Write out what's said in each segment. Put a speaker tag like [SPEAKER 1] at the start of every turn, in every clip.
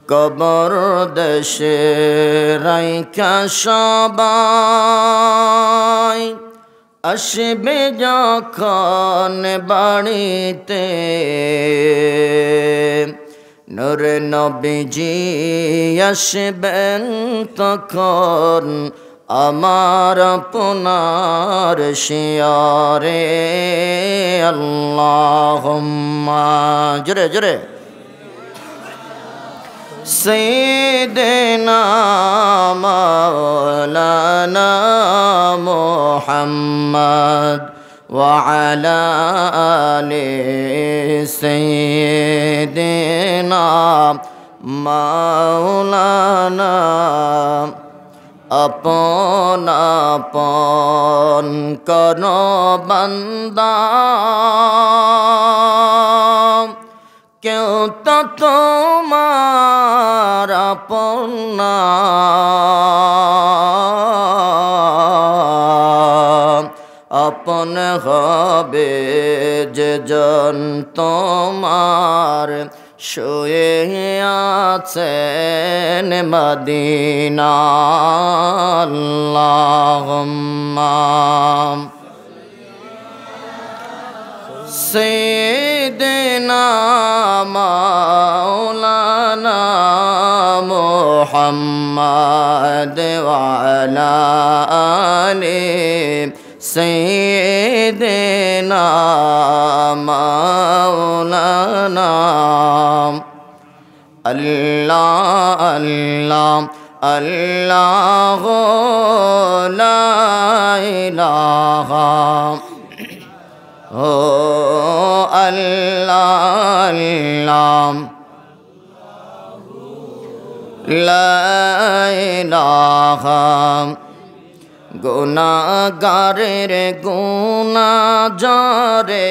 [SPEAKER 1] কবর দেশে রাইখা সবাই আসবে যখন বাড়িতে নূর নবীজি আসবেন তখন আমার আপনার শিয়ারে আল্লাহুম্মা জোরে জোরে সাইয়্যিদিনা মাওলানা মুহাম্মদ ওয়া আলা আলি সাইয়্যিদিনা মাওলানা আপন আপন কোন বান্দা কেউ তো তোমার আপন না আপন হবে যে জন তোমার শুয়ে আছেন মদিনা আল্লাহুম্মা সাইয়্যিদিনা মাওলানা মুহাম্মদ ওয়া আলা আলি সাইয়্যিদিনা মাওলানা আল্লাহ আল্লাহ আল্লাহ লা ইলাহা ও আল্লাহ আল্লাহ লা ইলাহা গুনাহগারের গুনাহ যারে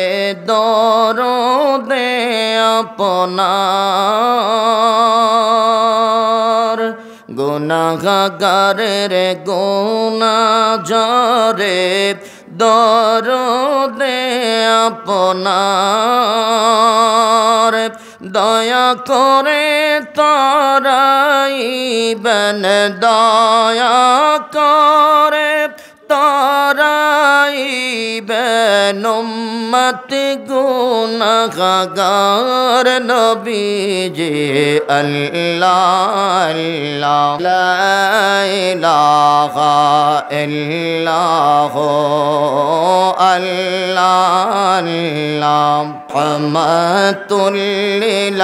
[SPEAKER 1] দরদে আপনার গুনাহগারের গুনাহ যারে দরদে আপনার দয়া করে তারাইবেন দয়া করে তারাইবেন উম্মত গুনাহগার নবীজি আল্লাহ আল্লাহ লা ইলাহা ইল্লাহু আল্লাহ আল্লাহ রহমাতুল লিল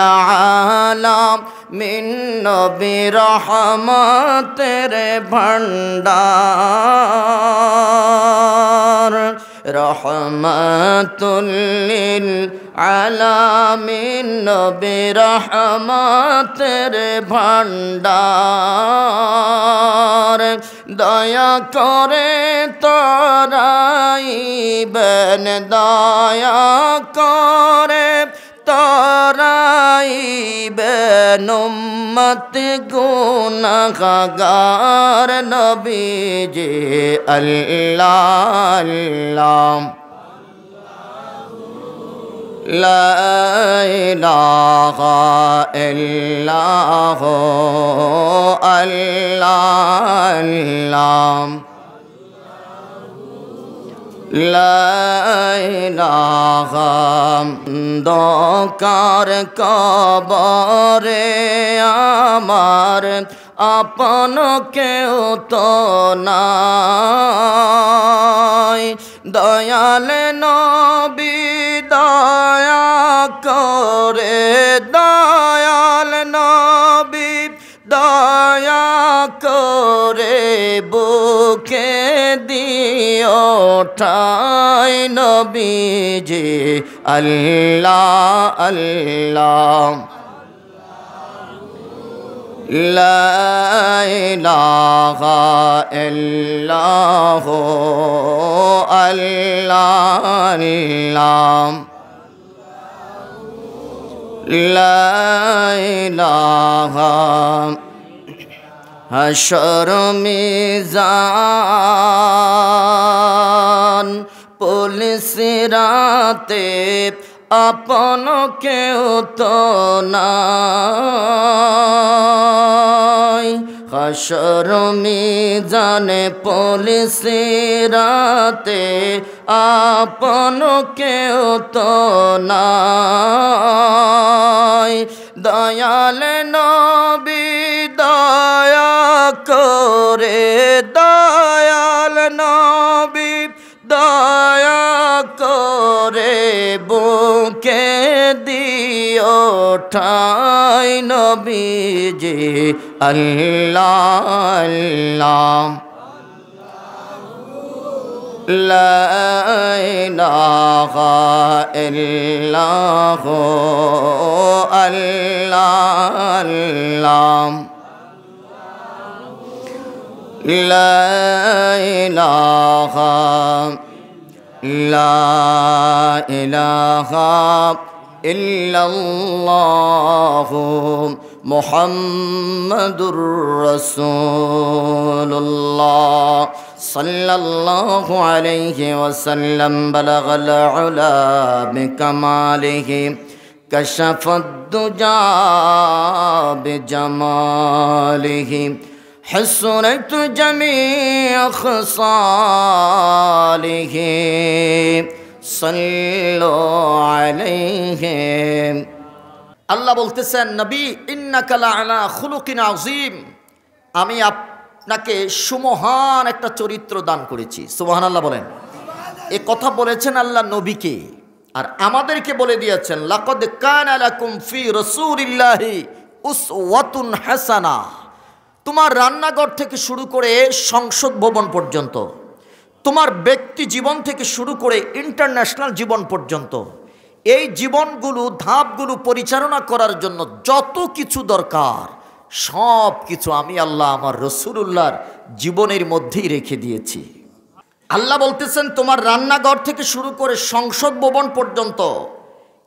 [SPEAKER 1] আলামিন নবী রহমতের ভান্ডার রহমাতুল লিল আলামিন নবী রহমতের ভান্ডার দয়া করে তারাইবেন দয়া করে তারাইবেন উম্মত গুনাহগার নবীজি আল্লাহ আল্লাহ লা ইলাহা ইল্লাহু আল্লাহ আল্লাহ লা ইলাহা অন্ধকার কবরে আমার আপন কেউ তো নাই দয়াল নবী দয়া করে দয়াল নবী দয়া করে বুকে দিও ঠাই নবীজি আল্লাহ আল্লাহ লা ইলাহা ইল্লাহু আল্লাহ আল্লাহ লা ইলাহা হাশর মিজান পুলিশ রাতে আপন কেউ তো না হাসর মিজানে পুলিশি রাতে আপন কেউ তো নাই। দয়াল নবী দয়া করে, দয়াল নবী দয়া করে বুকে দিও ঠাই নবীজি। আল্লাহ আল্লাহ লা ইলাহা ইল্লাহু আল্লাহ আল্লাহ লা ইলাহা ইল্লাল্লাহু মুহাম্মাদুর রাসূলুল্লাহ সাল্লাল্লাহু আলাইহি ওয়াসাল্লাম। বালাগাল উলা বিকামালিহি কাশাফাদ দুজা বিজামালিহি حسنت جميع خصاله صلوا عليه। আল্লাহ বলতেছেন, নবী ইন্নাকা লাআলা খুলুকিন আযীম, আমি আপনাকে সুমহান একটা চরিত্র দান করেছি। সুবহানাল্লাহ বলেন। এই কথা বলেছেন আল্লাহ নবীকে, আর আমাদেরকে বলে দিয়েছেন লাকাদ কানা লাকুম ফি রাসূলিল্লাহি উসওয়াতুন হাসানা। তোমার রান্নাঘর থেকে শুরু করে সংসদ ভবন পর্যন্ত, তোমার ব্যক্তি জীবন থেকে শুরু করে ইন্টারন্যাশনাল জীবন পর্যন্ত, এই জীবনগুলো ধাপগুলো পরিচালনা করার জন্য যত কিছু দরকার সব কিছু আমি আল্লাহ আমার রাসূলুল্লাহর জীবনের মধ্যেই রেখে দিয়েছি। আল্লাহ বলতেছেন তোমার রান্নাঘর থেকে শুরু করে সংসদ ভবন পর্যন্ত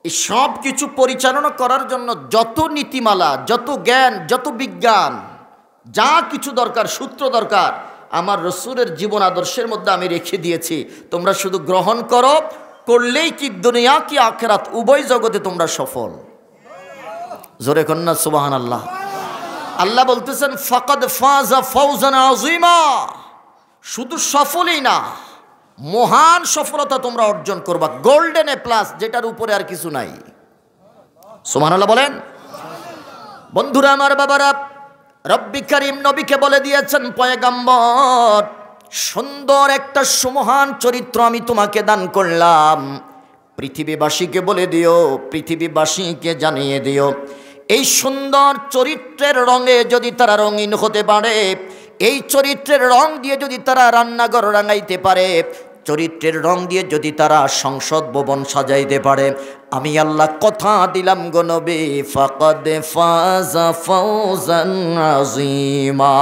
[SPEAKER 1] এই সব কিছু পরিচালনা করার জন্য যত নীতিমালা, যত জ্ঞান, যত বিজ্ঞান, যা কিছু দরকার, সূত্র দরকার, আমার রাসূলের জীবন আদর্শের মধ্যে আমি রেখে দিয়েছি। তোমরা শুধু গ্রহণ করো, করলেই কি দুনিয়া কি আখিরাত উভয় জগতে তোমরা সফল। জোরে কন্যা সুবহানাল্লাহ। আল্লাহ বলতেছেন ফাকাদ ফাযা ফাওজান আযীমা, শুধু সফলই না, মহান সফলতা তোমরা অর্জন করবা, গোল্ডেন এ প্লাস, যেটার উপরে আর কিছু নাই। সুবহানাল্লাহ বলেন। বন্ধুরা আমার, বাবারা, রব্বি করিম নবীকে বলে দিয়েছেন, পয়গম্বর সুন্দর একটা সুমহান চরিত্র আমি তোমাকে দান করলাম, পৃথিবীবাসীকে বলে দিও, পৃথিবীবাসীকে জানিয়ে দিও, এই সুন্দর চরিত্রের রঙে যদি তারা রঙিন হতে পারে, এই চরিত্রের রং দিয়ে যদি তারা রান্নাঘর রাঙাইতে পারে, চরিত্রের রং দিয়ে যদি তারা সংসদ ভবন সাজাইতে পারে, আমি আল্লাহ কথা দিলাম গো নবী, ফাকাদ ফাযা ফাওজান আযীমা,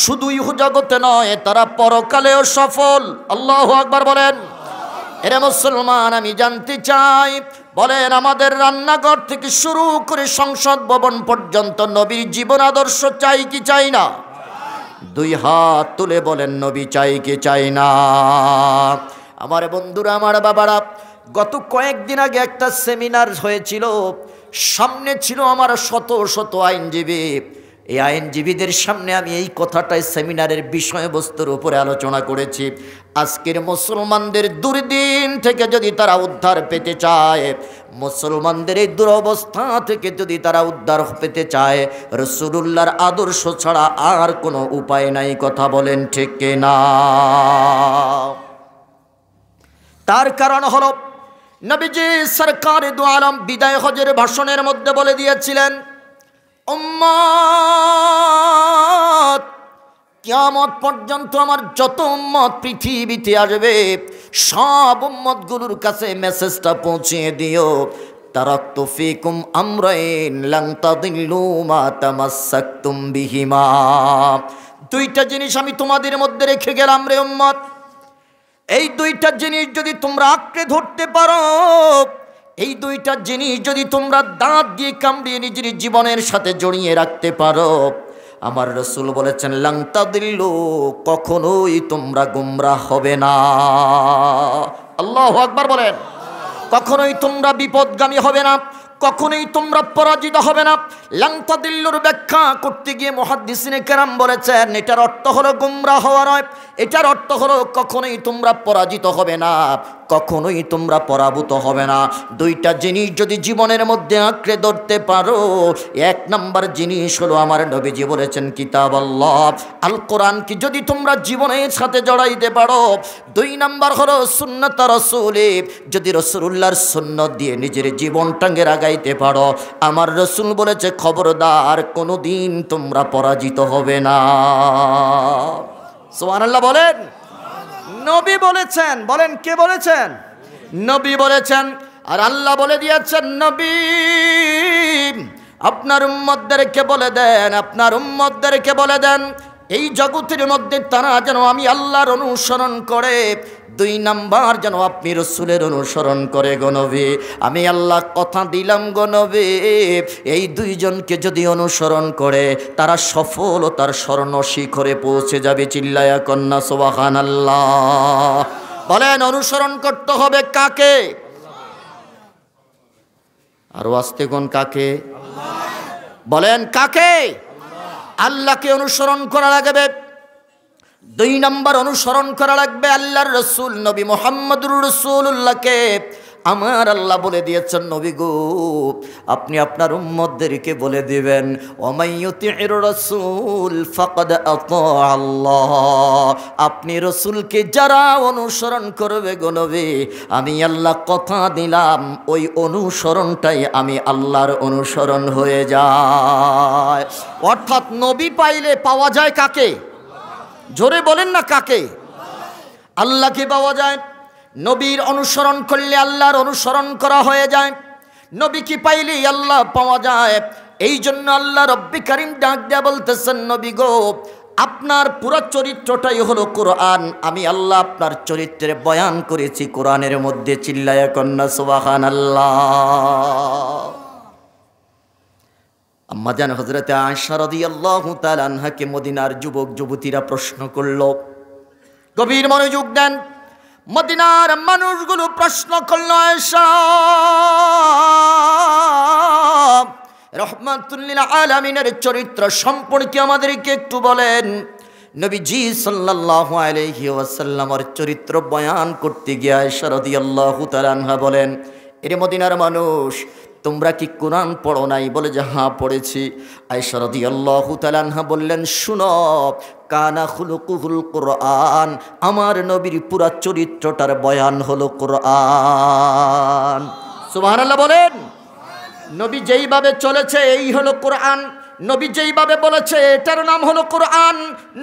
[SPEAKER 1] শুধু ইহ জগতে নয়, তারা পরকালেও সফল। আল্লাহু আকবার বলেন। এরে মুসলমান, আমি জানতে চাই, বলেন আমাদের রান্নাঘর থেকে শুরু করে সংসদ ভবন পর্যন্ত নবীর জীবন আদর্শ চাই কি চাই না? দুই হাত তুলে বলেন, নবী চাই কি চাই না? আমার বন্ধুরা, আমার বাবারা, গত কয়েকদিন আগে একটা সেমিনার হয়েছিল, সামনে ছিল আমার শত শত আইনজীবী। এই আইনজীবীদের সামনে আমি এই কথাটাই সেমিনারের বিষয়বস্তুর উপরে আলোচনা করেছি। আজকের মুসলমানদের দুর্দিন থেকে যদি তারা উদ্ধার পেতে চায়, মুসলমানদের এই দুরবস্থা থেকে যদি তারা উদ্ধার পেতে চায়, রাসূলুল্লাহর আদর্শ ছাড়া আর কোনো উপায় নাই। কথা বলেন ঠিক কিনা? তার কারণ হলো নবীজি সরকারে দু আলম বিদায় হজের ভাষণের মধ্যে বলে দিয়েছিলেন, উম্মত, কিয়ামত পর্যন্ত আমার যত উম্মত পৃথিবীতে আসবে, সব উম্মতগুলোর কাছে মেসেজটা পৌঁছিয়ে দিও, তারাকতু ফীকুম আমরাইন লান তাদিল্লু মা তামাসসাকতুম বিহিমা। দুইটা জিনিস আমি তোমাদের মধ্যে রেখে গেলাম রে উম্মত, এই দুইটা জিনিস যদি তোমরা আঁকড়ে ধরতে পারো, এই দুইটা জিনিস যদি তোমরা দাঁত দিয়ে কামড়িয়ে নিজের জীবনের সাথে জড়িয়ে রাখতে পারো, আমার রাসূল বলেছেন লান তাদিল্লু, কখনোই তোমরা গোমরাহ হবে না। আল্লাহু আকবার বলেন। কখনোই তোমরা বিপদগামী হবে না, কখনোই তোমরা পরাজিত হবে না। লাং তাদিল্লুর ব্যাখ্যা করতে গিয়ে মুহাদ্দিসিনে কেরাম বলেছেন এটার অর্থ হলো গোমরা হওয়া নয়, এটার অর্থ হলো কখনোই তোমরা পরাজিত হবে না, কখনোই তোমরা পরাভূত হবে না। দুইটা জিনিস যদি জীবনের মধ্যে আঁকড়ে ধরতে পারো, এক নাম্বার জিনিস হলো আমার নবীজি বলেছেন কিতাব আল্লাহ আল কোরআন কি যদি তোমরা জীবনের সাথে জড়াইতে পারো, দুই নাম্বার হলো সুন্নাত রাসূলে যদি রাসূলুল্লাহর সুন্নাত দিয়ে নিজের জীবনটাকে আগাইতে পারো, আমার রাসূল বলেছে খবরদার কোনোদিন তোমরা পরাজিত হবে না। সুবহানাল্লাহ বলেন। নবী বলেছেন, বলেন কে বলেছেন? নবী বলেছেন। আর আল্লাহ বলে দিয়েছেন নবী আপনার উম্মতদেরকে বলে দেন, আপনার উম্মতদেরকে বলে দেন এই জগতের মধ্যে তারা যেন আমি আল্লাহর অনুসরণ করে, দুই নাম্বার যেন আপনি রসুলের অনুসরণ করে গো নবী। আমি আল্লাহ কথা দিলাম গো নবী এই দুইজনকে যদি অনুসরণ করে তারা সফলতার স্বর্ণ শিখরে পৌঁছে যাবে। চিল্লায়া কন্যা সুবহানাল্লাহ। বলেন অনুসরণ করতে হবে কাকে? আর আস্তে কোন কাকে? বলেন কাকে? আল্লাহকে অনুসরণ করা লাগবে। দুই নাম্বার অনুসরণ করা লাগবে আল্লাহর রসুল নবী মুহাম্মদুর রাসূলুল্লাহকে। আমার আল্লাহ বলে দিয়েছেন নবী গো আপনি আপনার উম্মতদেরকে বলে দিবেন ওমাইয়ুতির রাসূল ফাকাদ আতা আল্লাহ, আপনি রসুলকে যারা অনুসরণ করবে গো নবী আমি আল্লাহ কথা দিলাম ওই অনুসরণটাই আমি আল্লাহর অনুসরণ হয়ে যায়। অর্থাৎ নবী পাইলে পাওয়া যায় কাকে? জোরে বলেন না কাকে? আল্লাহকে পাওয়া যায়। নবীর অনুসরণ করলে আল্লাহর অনুসরণ করা হয়ে যায়। নবীকে পাইলেই আল্লাহ পাওয়া যায়। এই জন্য আল্লাহ রব্বি কারীম ডাক দেয়া বলতেছেন নবী গো আপনার পুরো চরিত্রটাই হলো কোরআন, আমি আল্লাহ আপনার চরিত্রের বয়ান করেছি কোরআনের মধ্যে। চিল্লায়া কন্যা সুবহানাল্লাহ। আম্মা জান হযরতে আয়েশা রাদিয়াল্লাহু তাআলা আনহাকে মদিনার যুবক যুবতীরা প্রশ্ন করল, গভীর মনোযোগ দেন। মদিনার মানুষগুলো প্রশ্ন করল আয়েশা রাহমাতুল লিল আলামিনের চরিত্র সম্পর্কে আমাদেরকে একটু বলেন। নবীজি সাল্লাল্লাহু আলাইহি ওয়াসাল্লামের চরিত্র বয়ান করতে গিয়ে আয়েশা রাদিয়াল্লাহু তাআলা আনহা বলেন এরে মদিনার মানুষ তোমরা কি কোরআন পড়ো নাই? বলে যে হ্যাঁ পড়েছি। আয়েশা রাদিয়াল্লাহু তাআলা আনহা বললেন শুনো কানা খুলুকুহুল কোরআন, আমার নবীর পুরা চরিত্রটার বয়ান হলো কোরআন। সুবহানাল্লাহ বলেন। নবী যেইভাবে চলেছে এই হলো কোরআন, নবী যেইভাবে বলেছে এটার নাম হলো কোরআন,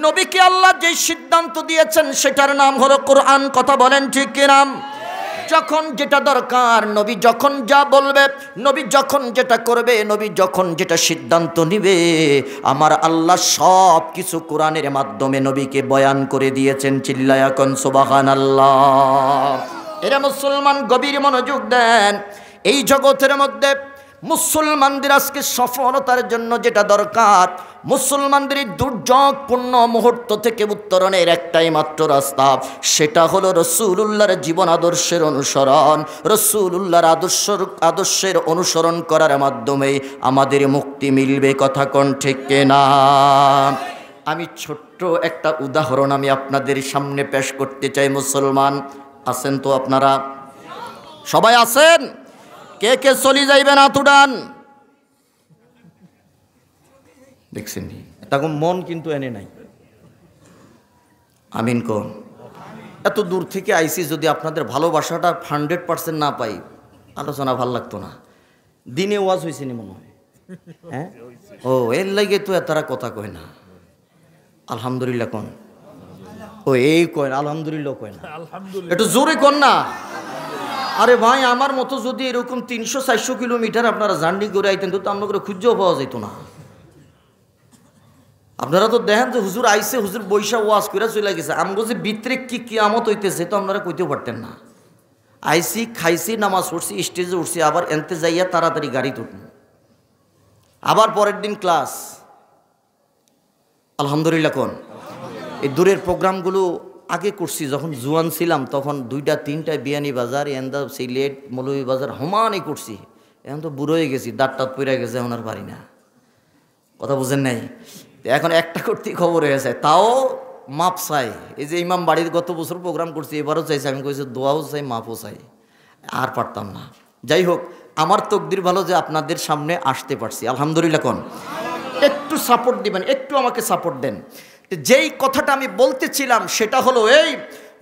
[SPEAKER 1] নবীকে আল্লাহ যেই সিদ্ধান্ত দিয়েছেন সেটার নাম হলো কোরআন। কথা বলেন ঠিক কি নাম? যখন যেটা দরকার নবী যখন যা বলবে, নবী যখন যেটা করবে, নবী যখন যেটা সিদ্ধান্ত নিবে, আমার আল্লাহ সব কিছু কোরআনের মাধ্যমে নবীকে বয়ান করে দিয়েছেন। চিল্লায়া কোন সুবহানাল্লাহ। এরা মুসলমান গভীর মনোযোগ দেন। এই জগতের মধ্যে মুসলমানদের আজকে সফলতার জন্য যেটা দরকার, মুসলমানদের দুর্যোগপূর্ণ মুহূর্ত থেকে উত্তরণের একটাই মাত্র রাস্তা, সেটা হলো রাসূলুল্লাহর জীবন আদর্শের অনুসরণ। রাসূলুল্লাহর আদর্শের অনুসরণ করার মাধ্যমে আমাদের মুক্তি মিলবে। কথা কোন ঠিক না? আমি ছোট্ট একটা উদাহরণ আমি আপনাদের সামনে পেশ করতে চাই। মুসলমান আছেন তো আপনারা? সবাই আছেন? কে কে চলি যাইবেন হাত উঠান। দেখছেন তখন মন কিন্তু এনে নাই। আমিন কোন? এত দূর থেকে আইসি, যদি আপনাদের ভালোবাসাটা 100% না পাই আলোচনা ভাল লাগতো না। দিনে ওয়াজ হয়েছে নি মনে হয়? হ্যাঁ ও এর লাগে তো তারা কথা কয় না। আলহামদুলিল্লাহ কোন? ও এই কয় না, আলহামদুলিল্লাহ কয় না, একটু জোরে কোন না। আরে ভাই আমার মতো যদি এরকম 300-400 কিলোমিটার আপনারা জার্নি করে আইতেন তো আপনাকে খুঁজেও পাওয়া যেত না। আপনারা তো দেখেন যে হুজুর আইসে, হুজুর বৈশা ওয়াজ করে চলে গেছে, আমগো যে ভিতরে কি কিয়ামত হইতেছে তো আপনারা কইতেও পারতেন না। আইসি খাইছি নামাজ পড়ছি স্টেজে উঠছি, আবার এনতে যাইয়া তাড়াতাড়ি গাড়ি তুলুন, আবার পরের দিন ক্লাস। আলহামদুলিল্লাহ কোন? এই দূরের প্রোগ্রামগুলো আগে করছি যখন জুয়ান ছিলাম, তখন 2টা 3টা বিয়ানীবাজার, এন্দা সিলেট, মৌলভীবাজার সমানই করছি। এখন তো বুড়ো হয়ে গেছি, দাঁত টাত পড়ে গেছে, এখন আর পারি না। কথা বুঝেন নাই? এখন একটা করতেই খবর হয়ে যায়, তাও মাপ চাই। এই যে ইমাম বাড়ির গত বছর প্রোগ্রাম করছি, এবারও চাইছি, আমি কইছি দোয়াও চাই, মাপও চাই, আর পারতাম না। যাই হোক, আমার তকদির ভালো যে আপনাদের সামনে আসতে পারছি, আলহামদুলিল্লাহ। কোন একটু সাপোর্ট দিবেন, একটু আমাকে সাপোর্ট দেন। যেই কথাটা আমি বলতেছিলাম সেটা হলো এই,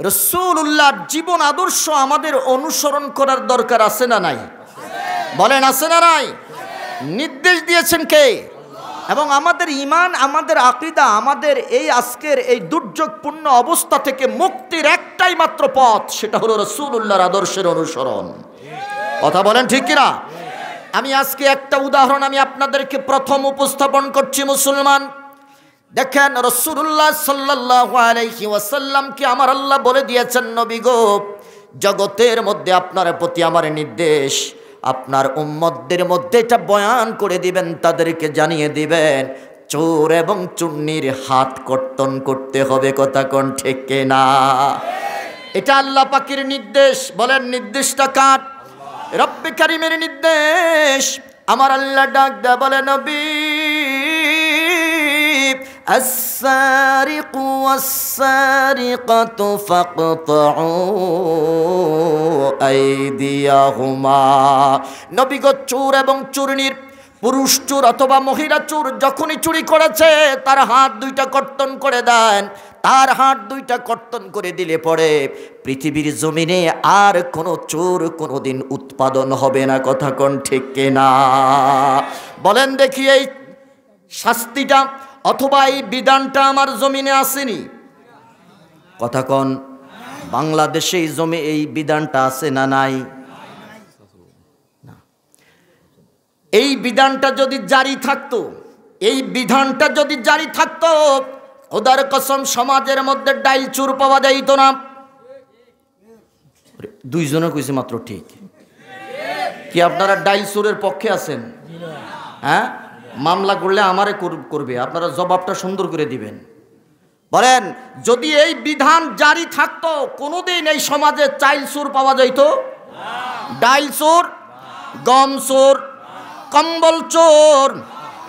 [SPEAKER 1] রাসূলুল্লাহর জীবন আদর্শ আমাদের অনুসরণ করার দরকার আছে না নাই? বলেন আছে না নাই? নির্দেশ দিয়েছেন কে? এবং আমাদের ঈমান, আমাদের আকীদা, আমাদের এই আজকের এই দুর্যোগপূর্ণ অবস্থা থেকে মুক্তির একটাই মাত্র পথ, সেটা হলো রাসূলুল্লাহর আদর্শের অনুসরণ। কথা বলেন ঠিক কিনা? আমি আজকে একটা উদাহরণ আমি আপনাদেরকে প্রথম উপস্থাপন করছি। মুসলমান, দেখেন রাসূলুল্লাহ সাল্লাল্লাহু আলাইহি ওয়াসাল্লামকে আমার আল্লাহ বলে দিয়েছেন, নবী গো, জগতের মধ্যে আপনার প্রতি আমার নির্দেশ, আপনার উম্মতদের মধ্যে এটা বয়ান করে দিবেন, তাদেরকে জানিয়ে দিবেন, চোর এবং চুন্নির হাত কর্তন করতে হবে। কথা কোন ঠিক কিনা? এটা আল্লাহ পাকের নির্দেশ। বলেন নির্দেশটা কার? রব্বে কারিমের নির্দেশ। আমার আল্লাহ ডাক দেয়া বলে, নবী, السارق والسارقة فاقطعوا أيديهما। নবী গো, চোর এবং চোরনির, পুরুষ চোর অথবা মহিলা চোর যখনই চুরি করেছে তার হাত দুইটা কর্তন করে দেন। তার হাত দুইটা কর্তন করে দিলে পরে পৃথিবীর জমিনে আর কোনো চোর কোনোদিন উৎপাদন হবে না। কথা কোন ঠিক কিনা? বলেন দেখি, এই শাস্তিটা অথবা এই বিধানটা আমার জমিনে আসেনি? কথা কন, বাংলাদেশে এই জমি এই বিধানটা আছে না নাই? এই বিধানটা যদি জারি থাকতো, এই বিধানটা যদি জারি থাকতো, খোদার কসম সমাজের মধ্যে ডাইল চোর পাওয়া যাইতো না। দুইজনে কইছে মাত্র ঠিক। কি আপনারা ডাইল চোরের পক্ষে আছেন? হ্যাঁ, মামলা করলে আমারে করবে, আপনারা জবাবটা সুন্দর করে দিবেন। বলেন, যদি এই বিধান জারি থাকতো, কোনোদিন এই সমাজে চাইল চোর পাওয়া যাইতো? ডাইল চোর, গম চোর, কম্বল চোর,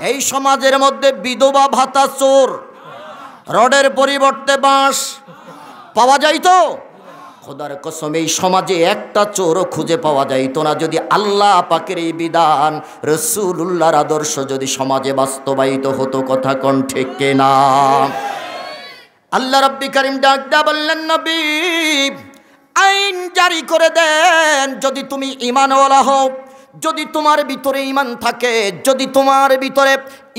[SPEAKER 1] এই সমাজের মধ্যে বিধবা ভাতা চোর, রডের পরিবর্তে বাঁশ পাওয়া যাইতো? খোদার কসম এই সমাজে একটা চোরও খুঁজে পাওয়া যাইতো না যদি আল্লাহ পাকের এই বিধান, রাসূলুল্লাহর আদর্শ যদি সমাজে বাস্তবায়িত হতো। কথা কোন ঠিক কিনা? আল্লাহ রাব্বি কারীম ডাক দেয়া বললেন, নবী, আইন জারি করে দেন, যদি তুমি ঈমানওয়ালা হও, যদি তোমার ভিতরে ঈমান থাকে, যদি তোমার ভিতরে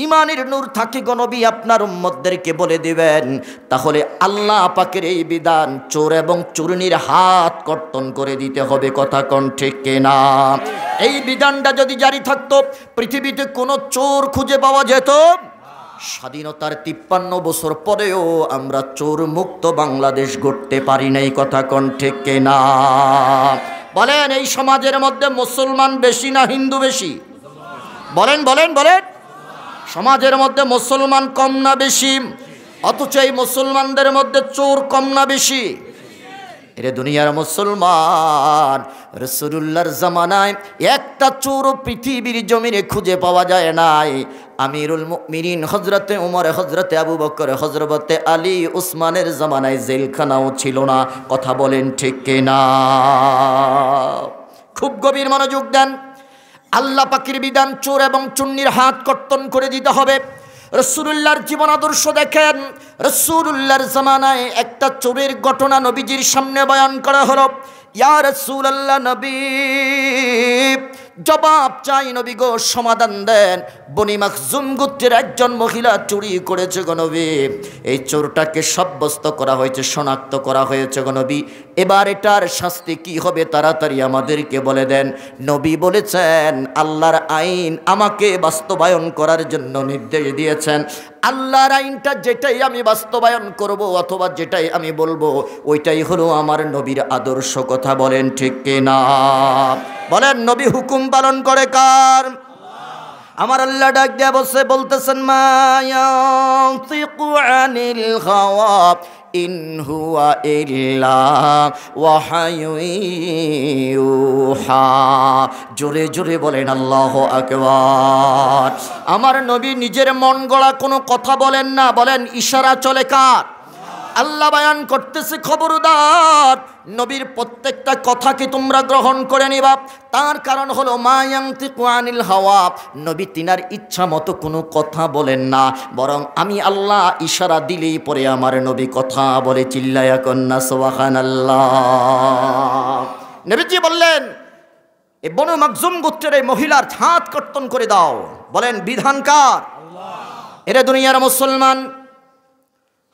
[SPEAKER 1] ঈমানের নূর থাকে, গো নবী আপনার উম্মতদেরকে বলে দিবেন, তাহলে আল্লাহ পাকের এই বিধান, চোর এবং চোরনির হাত কর্তন করে দিতে হবে। কথা কোন ঠিক কিনা? এই বিধানটা যদি জারি থাকতো, পৃথিবীতে কোনো চোর খুঁজে পাওয়া যেত? স্বাধীনতার 53 বছর পরেও আমরা চোর মুক্ত বাংলাদেশ গড়তে পারি নাই। কথা কোন ঠিক কিনা? বলেন, এই সমাজের মধ্যে মুসলমান বেশি না হিন্দু বেশি? বলেন বলেন বলেন। সমাজের মধ্যে মুসলমান কম না বেশি? অথচ এই মুসলমানদের মধ্যে চোর কম না বেশি? এরে দুনিয়ার মুসলমান, রাসূলুল্লাহর জামানায় একটা চোর পৃথিবীর জমিনে খুঁজে পাওয়া যায় নাই। আমিরুল মুমিনিন হযরতে ওমর, হযরতে আবু বকর, হযরতে আলী, উসমানের জামানায় জেলখানাও ছিল না। কথা বলেন ঠিক কিনা? খুব গভীর মনোযোগ দেন। আল্লাহ পাকের বিধান, চোর এবং চুন্নির হাত কর্তন করে দিতে হবে। রাসূলুল্লাহর জীবন আদর্শ দেখেন। রাসূলুল্লাহর জামানায় একটা চোরের ঘটনা নবীজির সামনে বয়ান করা হলো। ইয়া রাসূলুল্লাহ, নবী জবাব চাই, নবী গো সমাধান দেন। বনি মাখজুম গোত্রের একজন মহিলা চুরি করেছে গো নবী, এই চোরটাকে সাব্যস্ত করা হয়েছে, শনাক্ত করা হয়েছে গো নবী, এবার এটার শাস্তি কি হবে তাড়াতাড়ি আমাদেরকে বলে দেন। নবী বলেছেন, আল্লাহর আইন আমাকে বাস্তবায়ন করার জন্য নির্দেশ দিয়েছেন। আল্লাহর আইনটা যেটাই আমি বাস্তবায়ন করব অথবা যেটাই আমি বলবো, ওইটাই হলো আমার নবীর আদর্শ। কথা বলেন ঠিক কিনা? বলেন, নবী হুকুম পালন করে কার? আমার আল্লাহ ডাক দিয়া বলতেছেন মা ইয়ানতিকু আনিল হাওয়া ইন হুয়া ইল্লা ওয়াহায়ুন ইউহা। জোরে জোরে বলেন আল্লাহু আকবার। আমার নবী নিজের মন গড়া কোনো কথা বলেন না, বলেন ইশারা চলে কার? আল্লাহ বায়ান করতেছে খবরদার নবীর প্রত্যেকটা কথাকে তোমরা গ্রহণ করে নিবা। তার কারণ হলো মা ইয়ানতিকু আনিল হাওয়া, নবী তিনার ইচ্ছা মতো কোনো কথা বলেন না, বরং আমি আল্লাহ ইশারা দিলেই পরে আমার নবী কথা বলে। চিল্লায়া কন্না সুবহানাল্লাহ। নবীজি বললেন এ বনু মাখজুম গোত্রের এই মহিলার হাত কর্তন করে দাও। বলেন বিধান কার? আল্লাহ। এরে দুনিয়ার মুসলমান,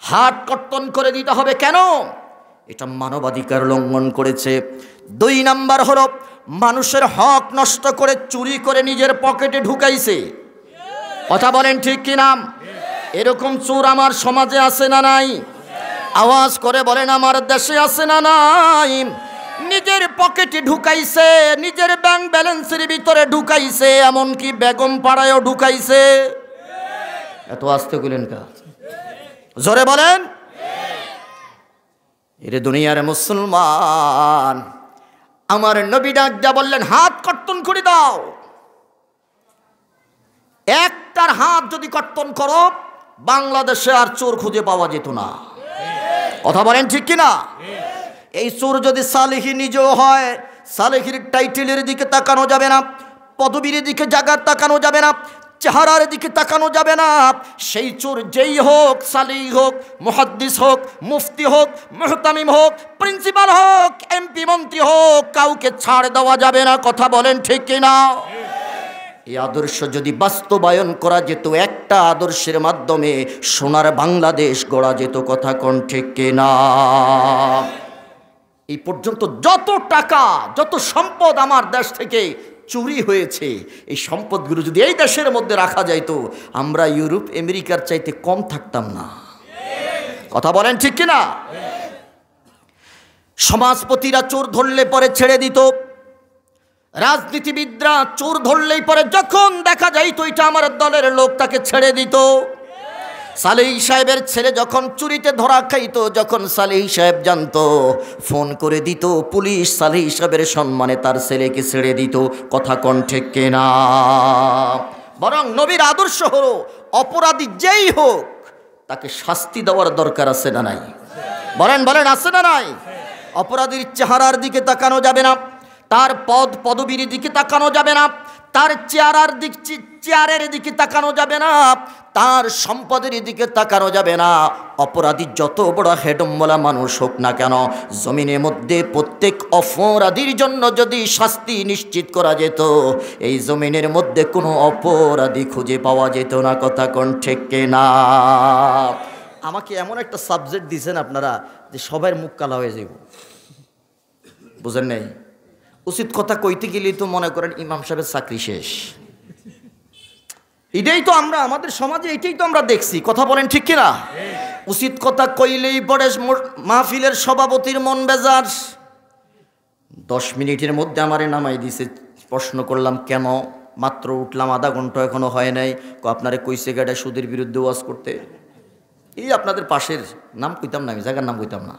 [SPEAKER 1] হাত কর্তন করে দিতে হবে কেন? এটা মানবাধিকার লঙ্ঘন করেছে। 2 নাম্বার হলো মানুষের হক নষ্ট করে চুরি করে নিজের পকেটে ঢুকাইছে। কথা বলেন ঠিক কি না? এরকম চোর আমার সমাজে আছে না নাই? আওয়াজ করে বলেন আমার দেশে আছে না নাই? নিজের পকেটে ঢুকাইছে, নিজের ব্যাংক ব্যালেন্সের ভিতরে ঢুকাইছে, এমনকি বেগম পাড়ায়ও ঢুকাইছে। এত আস্তে কইলেন কা? জোরে বলেন। এরে দুনিয়ার মুসলমান, আমার নবী ডাক দিয়া বললেন হাত কর্তন করে দাও। একটার হাত যদি কর্তন করো বাংলাদেশে আর চোর খুঁজে পাওয়া যেত না। কথা বলেন ঠিক কিনা? এই চোর যদি সালেহী নিজেও হয়, সালেহীর টাইটেলের দিকে তাকানো যাবে না, পদবীর দিকে জায়গার তাকানো যাবে না, চেহারার দিকে তাকানো যাবে না। সেই চোর যেই হোক, সালেহী হোক, মুহাদ্দিস হোক, মুফতি হোক, মুহতামিম হোক, প্রিন্সিপাল হোক, এমপি মন্ত্রী হোক, কাউকে ছাড় দেওয়া যাবে না। কথা বলেন ঠিক কিনা? এই আদর্শ যদি বাস্তবায়ন করা যেত, একটা আদর্শের মাধ্যমে সোনার বাংলাদেশ গড়া যেত। কথা কোন ঠিক কিনা? এই পর্যন্ত যত টাকা, যত সম্পদ আমার দেশ থেকে চুরি হয়েছে, এই সম্পদগুলো যদি এই দেশের মধ্যে রাখা যাইতো, আমরা ইউরোপ আমেরিকার চাইতে কম থাকতাম না। কথা বলেন ঠিক কিনা? সমাজপতিরা চোর ধরলে পরে ছেড়ে দিত, রাজনীতিবিদরা চোর ধরলেই পরে যখন দেখা যাইতো এটা আমার দলের লোক, তাকে ছেড়ে দিত। সালেহী সাহেবের ছেলে যখন চুরিতে ধরা খাইতো, যখন সালেহী সাহেব জানতো, ফোন করে দিত পুলিশ, সালেহী সাহেবের সম্মানে তার ছেলেকে ছেড়ে দিত। কথা কোন ঠিক কিনা? বরং নবীর আদর্শ হলো অপরাধী যেই হোক তাকে শাস্তি দেওয়ার দরকার আছে না নাই? বলেন বলেন আছে না নাই? অপরাধীর চেহারার দিকে তাকানো যাবে না, তার পদবীর দিকে তাকানো যাবে না, তার চেয়ারের দিকে তাকানো যাবে না, তার সম্পদের দিকে তাকানো যাবে না। অপরাধী যত বড় হেডমওয়ালা মানুষ হোক না কেন, জমিনের মধ্যে প্রত্যেক অপরাধীর জন্য যদি শাস্তি নিশ্চিত করা যেত, এই জমিনের মধ্যে কোনো অপরাধী খুঁজে পাওয়া যেত না। কথা কোন ঠিক কিনা? আমাকে এমন একটা সাবজেক্ট দিয়েছেন আপনারা যে সবার মুখ কালা হয়ে যাব। বুঝেন নাই? উচিত কথা কইতে গেলেই তো মনে করেন ইমাম সাহেবের চাকরি শেষ। এটাই তো আমরা আমাদের সমাজে এটাই তো আমরা দেখছি। কথা বলেন ঠিক কিনা? উচিত কথা কইলেই পরে মাহফিলের সভাপতির মন বেজার। 10 মিনিটের মধ্যে আমারে নামাই দিছে। প্রশ্ন করলাম কেন? মাত্র উঠলাম, আধা ঘন্টা এখনো হয় নাই। আপনারে কইছে গাড়া সুদের বিরুদ্ধে ওয়াজ করতে। এই আপনাদের পাশের নাম কইতাম না, আমি জায়গার নাম কইতাম না।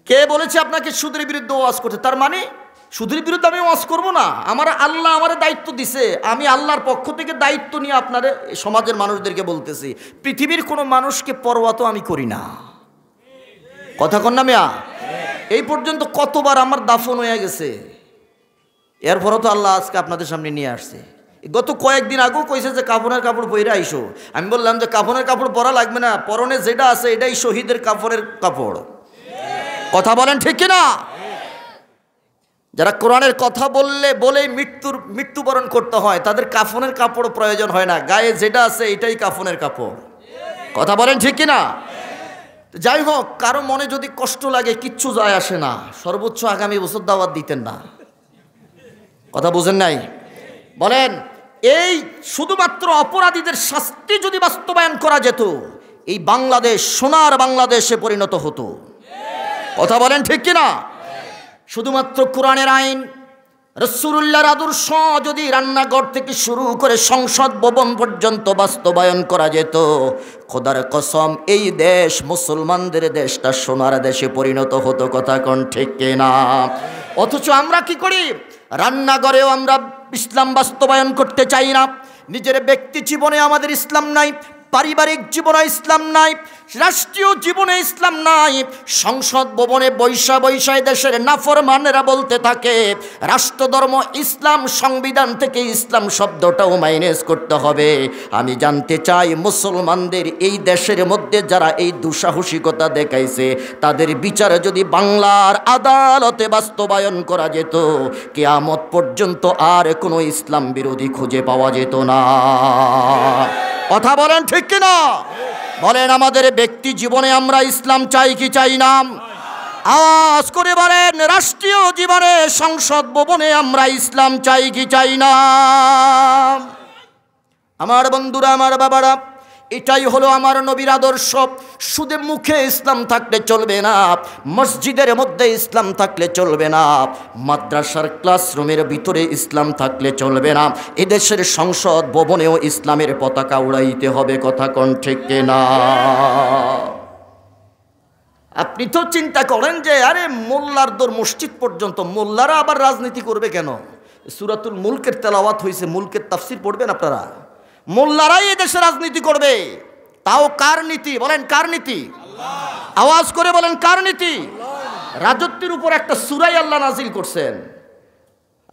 [SPEAKER 1] কে বলেছে আপনাকে সুদের বিরুদ্ধে ওয়াজ করতে? তার মানে সুদের বিরুদ্ধে আমি ওয়াজ করবো না? আমার আল্লাহ আমারে দায়িত্ব দিছে, আমি আল্লাহর পক্ষ থেকে দায়িত্ব নিয়ে আপনারে সমাজের মানুষদেরকে বলতেছি, পৃথিবীর কোনো মানুষকে পরোয়া তো আমি করি না। কথা কন না মিয়া? এই পর্যন্ত কতবার আমার দাফন হয়ে গেছে, এরপরও তো আল্লাহ আজকে আপনাদের সামনে নিয়ে আসছে। গত কয়েকদিন আগেও কইছে যে কাফনের কাপড় পরে আইসো। আমি বললাম যে কাফনের কাপড় পরা লাগবে না, পরনে যেটা আছে এটাই শহীদের কাফনের কাপড়। কথা বলেন ঠিক কিনা? যারা কোরআনের কথা বলেই মৃত্যুবরণ করতে হয়, তাদের কাফনের কাপড় প্রয়োজন হয় না, গায়ে যেটা আছে এটাই কাফনের কাপড়। কথা বলেন ঠিক কিনা? যাই হোক, কারো মনে যদি কষ্ট লাগে কিচ্ছু যায় আসে না, সর্বোচ্চ আগামী বছর দাওয়াত দিতেন না। কথা বুঝেন নাই? বলেন এই শুধুমাত্র অপরাধীদের শাস্তি যদি বাস্তবায়ন করা যেত, এই বাংলাদেশ সোনার বাংলাদেশে পরিণত হতো। কথা বলেন ঠিক কিনা? শুধুমাত্র কোরআনের আইন, রাসূলুল্লাহর আদর্শ যদি রান্নাঘর থেকে শুরু করে সংসদ ভবন পর্যন্ত বাস্তবায়ন করা যেত, খোদার কসম এই দেশ মুসলমানদের দেশটা সোনার দেশে পরিণত হতো। কথা কোন ঠিক কিনা? অথচ আমরা কি করি? রান্নাঘরেও আমরা ইসলাম বাস্তবায়ন করতে চাই না। নিজের ব্যক্তি জীবনে আমাদের ইসলাম নাই, পারিবারিক জীবনে ইসলাম নাই, রাষ্ট্রীয় জীবনে ইসলাম নাই। সংসদ ভবনে বৈশায় দেশের নাফরমানেরা বলতে থাকে রাষ্ট্রধর্ম ইসলাম, সংবিধান থেকে ইসলাম শব্দটাও মাইনাস করতে হবে। আমি জানতে চাই মুসলমানদের এই দেশের মধ্যে যারা এই দুঃসাহসিকতা দেখাইছে তাদের বিচার যদি বাংলার আদালতে বাস্তবায়ন করা যেত, কিয়ামত পর্যন্ত আর কোনো ইসলাম বিরোধী খুঁজে পাওয়া যেত না। কথা বলেন ঠিক কিনা? বলেন আমাদের ব্যক্তি জীবনে আমরা ইসলাম চাই কি চাই না? আওয়াজ করে বলেন রাষ্ট্রীয় জীবনে সংসদ ভবনে আমরা ইসলাম চাই কি চাই না? আমার বন্ধুরা, আমার বাবারা, এটাই হলো আমার নবীর আদর্শ। শুধু মুখে ইসলাম থাকলে চলবে না, মসজিদের মধ্যে ইসলাম থাকলে চলবে না, মাদ্রাসার ক্লাসরুমের ভিতরে ইসলাম থাকলে চলবে না, এদেশের সংসদ ভবনেও ইসলামের পতাকা উড়াইতে হবে। কথা কোন ঠিক না? আপনি তো চিন্তা করেন যে আরে মোল্লার দর মসজিদ পর্যন্ত, মোল্লারা আবার রাজনীতি করবে কেন? সূরাতুল মুলকের তেলাওয়াত হয়েছে, মুলকের তাফসীর পড়বেন আপনারা। মোল্লারাই এদেশে রাজনীতি করবে, তাও কার নীতি? বলেন কার নীতি? আওয়াজ করে বলেন কার নীতি? রাজত্বের উপর একটা সূরাই আল্লাহ নাজিল করছেন।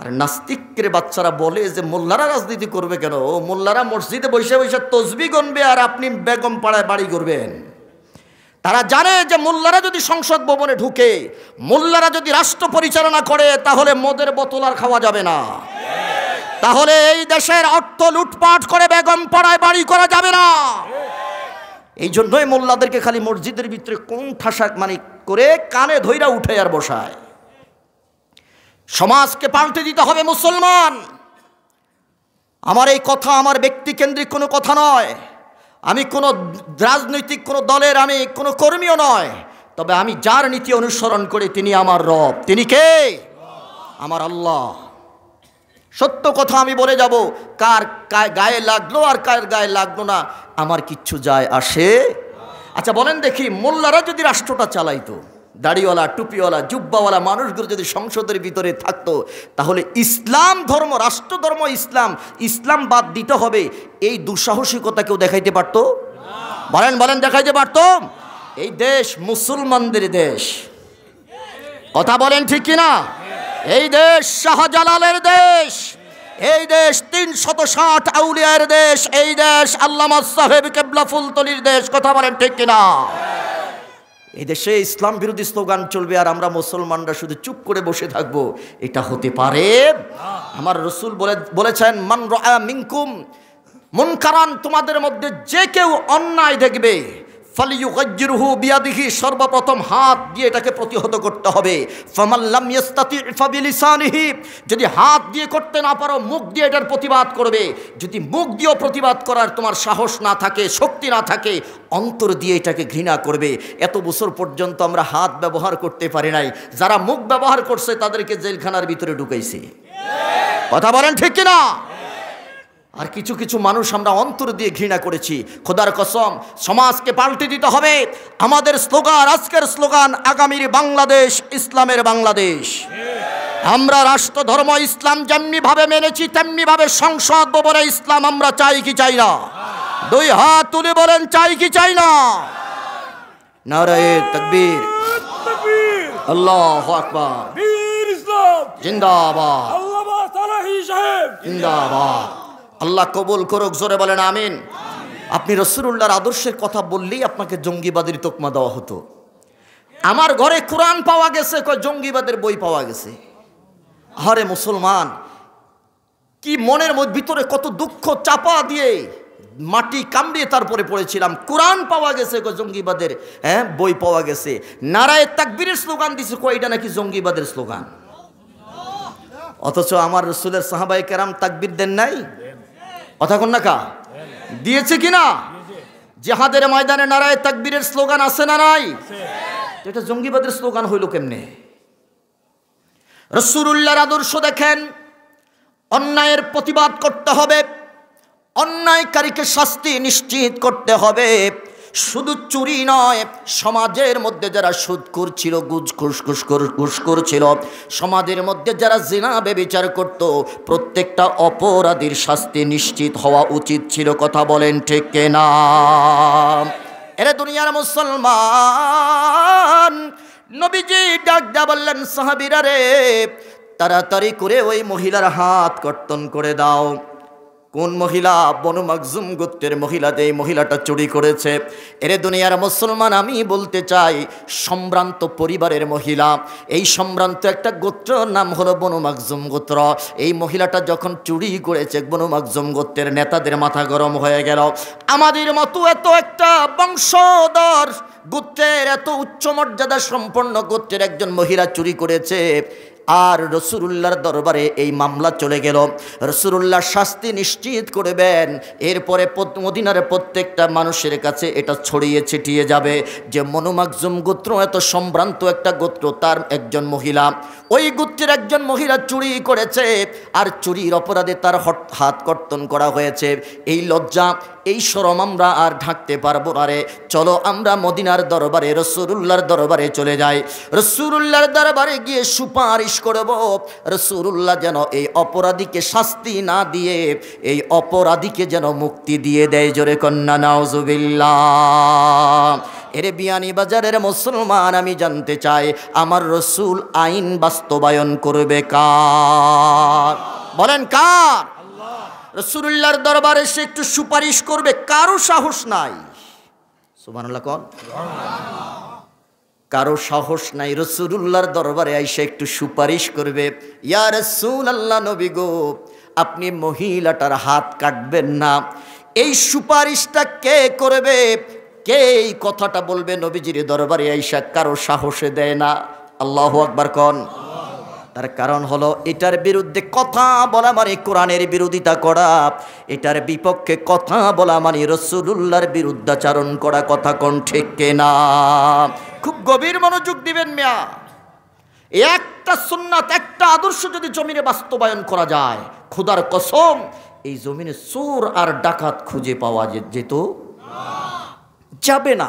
[SPEAKER 1] আর নাস্তিকের বাচ্চারা বলে যে মোল্লারা রাজনীতি করবে কেন? ও মোল্লারা মসজিদে বসে বসে তসবিহ গুনবে আর আপনি বেগম পাড়ায় বাড়ি করবেন। তারা জানে যে মোল্লারা যদি সংসদ ভবনে ঢুকে, মোল্লারা যদি রাষ্ট্র পরিচালনা করে, তাহলে মদের বোতল আর খাওয়া যাবে না, তাহলে এই দেশের অর্থ লুটপাট করে বেগম পাড়ায় বাড়ি করা যাবে না। এই জন্যই মোল্লাদেরকে খালি মসজিদের ভিতরে কোন ঠাসা করে কানে ধইরা উঠে আর বসায়। সমাজকে পাল্টে দিতে হবে মুসলমান। আমার এই কথা আমার ব্যক্তিকেন্দ্রিক কোনো কথা নয়, আমি কোনো রাজনৈতিক কোনো দলের আমি কোনো কর্মীও নয়, তবে আমি যার নীতি অনুসরণ করি তিনি আমার রব। তিনি কে? আমার আল্লাহ। সত্য কথা আমি বলে যাব, কার গায়ে লাগলো আর কার গায়ে লাগলো না আমার কিচ্ছু যায় আসে। আচ্ছা বলেন দেখি, মোল্লারা যদি রাষ্ট্রটা চালাইতো, দাড়িওয়ালা টুপিওয়ালা জুব্বাওয়ালা মানুষগুলো যদি সংসদের ভিতরে থাকতো, তাহলে ইসলাম ধর্ম, রাষ্ট্রধর্ম ইসলাম, ইসলাম বাদ দিতে হবে, এই দুঃসাহসিকতা কেউ দেখাইতে পারতো? বলেন বলেন দেখাইতে পারতো? এই দেশ মুসলমানদের দেশ। কথা বলেন ঠিক কিনা? এই দেশ শাহজালালের দেশ, এই দেশ ৩৬০ আউলিয়ার দেশ, এই দেশ আল্লামা সাহেব কেবলা ফুলতলির দেশ। কথা বলেন ঠিক কিনা? এই দেশে ইসলাম বিরোধী স্লোগান চলবে আর আমরা মুসলমানরা শুধু চুপ করে বসে থাকবো, এটা হতে পারে? আমার রাসূল বলেছেন মান রাআ মিনকুম মুনকারান, তোমাদের মধ্যে যে কেউ অন্যায় দেখবে, ফালিয়ুগাইয়িরহু বিয়াদিহি, সর্বপ্রথম হাত দিয়ে এটাকে প্রতিহত করতে হবে। ফামান লাম ইস্তাতি ফাবিলিসানিহি, যদি হাত দিয়ে করতে না পারো মুখ দিয়ে এটার প্রতিবাদ করবে। যদি মুখ দিয়েও প্রতিবাদ করার তোমার সাহস না থাকে, শক্তি না থাকে, অন্তর দিয়ে এটাকে ঘৃণা করবে। এত বছর পর্যন্ত আমরা হাত ব্যবহার করতে পারি নাই, যারা মুখ ব্যবহার করছে তাদেরকে জেলখানার ভিতরে ঢুকাইছে। কথা বলেন ঠিক কিনা? আর কিছু কিছু মানুষ আমরা অন্তর দিয়ে ঘৃণা করেছি। খোদার কসম, সমাজকে পাল্টে দিতে হবে। আমাদের স্লোগান, আজকের স্লোগান আগামীর বাংলাদেশ ইসলামের বাংলাদেশ। আমরা রাষ্ট্র ধর্ম ইসলাম যেমনি ভাবে মেনেছি তেমনি ভাবে সংসদ ভবনে ইসলাম আমরা চাই কি চাই না? দুই হাত তুলে বলেন চাই কি চাই না? নারায়ে তাকবীর, আল্লাহু আকবার, জিন্দাবাদ, জিন্দাবাদ। আল্লাহ কবুল করুক, জোরে বলেন আমিন। আপনি রাসূলুল্লাহর আদর্শের কথা বললেই আপনাকে জঙ্গিবাদের তকমা দেওয়া হতো। আমার ঘরে কোরআন পাওয়া গেছে, কয় জঙ্গিবাদের বই পাওয়া গেছে। আরে মুসলমান, কি মনের ভিতরে কত দুঃখ চাপা দিয়ে মাটি কামড়িয়ে তারপরে পড়েছিলাম। কোরআন পাওয়া গেছে, কয় জঙ্গিবাদের বই পাওয়া গেছে। নারায়ে তাকবীরের স্লোগান দিছে, কয় এটা নাকি জঙ্গিবাদের স্লোগান। অথচ আমার রাসূলের সাহাবায়ে কেরাম তাকবীর দেন নাই? কথা কোন না কা? দিয়েছে কিনা? জিহাদের ময়দানে নারায়ে তাকবীরের স্লোগান আছে না নাই? এটা জঙ্গিবাদের স্লোগান হইল কেমনে? রাসূলুল্লাহর আদর্শ দেখেন, অন্যায়ের প্রতিবাদ করতে হবে, অন্যায়কারীকে শাস্তি নিশ্চিত করতে হবে। শুধু চুরি নয়, সমাজের মধ্যে যারা সুদখোর ছিল, ঘুষখোর ছিল, সমাজের মধ্যে যারা জিনা ব্যভিচার করত, প্রত্যেকটা অপরাধীর শাস্তি নিশ্চিত হওয়া উচিত ছিল। কথা বলেন ঠিক কিনা? এরে দুনিয়ার মুসলমান, নবীজি ডাক দা বললেন, সাহাবীরা রে, তাড়াতাড়ি করে ওই মহিলার হাত কর্তন করে দাও। কোন মহিলা? বনু মাখজুম গোত্রের মহিলা, যে মহিলাটা চুরি করেছে। এরে দুনিয়ার মুসলমান, আমি বলতে চাই, সম্ভ্রান্ত পরিবারের মহিলা, এই সম্ভ্রান্ত একটা গোত্র নাম হলো বনু মাখজুম গোত্র। এই মহিলাটা যখন চুরি করেছে, বনু মাখজুম গোত্রের নেতাদের মাথা গরম হয়ে গেল। আমাদের মতো এত একটা বংশধর গোত্রের, এত উচ্চ মর্যাদা সম্পন্ন গোত্রের একজন মহিলা চুরি করেছে, আর রাসূলুল্লাহর দরবারে এই মামলা চলে গেল। রাসূলুল্লাহ শাস্তি নিশ্চিত করবেন। এরপরে মদিনার প্রত্যেকটা মানুষের কাছে এটা ছড়িয়ে ছিটিয়ে যাবে যে বনু মাখজুম গোত্র এত সম্ভ্রান্ত একটা গোত্র, তার একজন মহিলা, ওই গোত্রের একজন মহিলা চুরি করেছে, আর চুরির অপরাধে তার হাত কর্তন করা হয়েছে। এই লজ্জা, এই শরম আমরা আর ঢাকতে পারবো না রে। চলো আমরা মদিনার দরবারে, রাসূলুল্লাহর দরবারে চলে যাই। রাসূলুল্লাহর দরবারে গিয়ে সুপারিশ করব, রাসূলুল্লাহ যেন এই অপরাধীকে শাস্তি না দিয়ে এই অপরাধীকে যেন মুক্তি দিয়ে দেয়। জোরে কন্যা নাউজুবিল্লাহ। এরে বিয়ানীবাজারের মুসলমান, আমি জানতে চাই, আমার রাসূল আইন বাস্তবায়ন করবে কার? বলেন কার? রাসূলুল্লাহর দরবারে সে একটু সুপারিশ করবে, কারো সাহস নাই। সুবহানাল্লাহ কোন? কারো সাহস নাই রাসূলুল্লাহর দরবারে আইসা একটু সুপারিশ করবে। ইয়া রাসূলুল্লাহ, নবী গো, আপনি মহিলাটার হাত কাটবেন না। এই সুপারিশটা কে করবে? কে এই কথাটা বলবে নবীজির দরবারে আইসা? কারো সাহসে দেয় না। আল্লাহু আকবার কোন? তার কারণ হলো, এটার বিরুদ্ধে কথা বলা মানে কোরআনের বিরোধিতা করা, এটার বিপক্ষে কথা বলা মানে রাসূলুল্লাহর বিরুদ্ধাচারণ করা। কথা কোন ঠিক কিনা? খুব গভীর মনোযোগ দিবেন মিয়া। একটা সুন্নাত, একটা আদর্শ যদি জমিনে বাস্তবায়ন করা যায়, খোদার কসম, এই জমিনে চোর আর ডাকাত খুঁজে পাওয়া যেত যাবে না।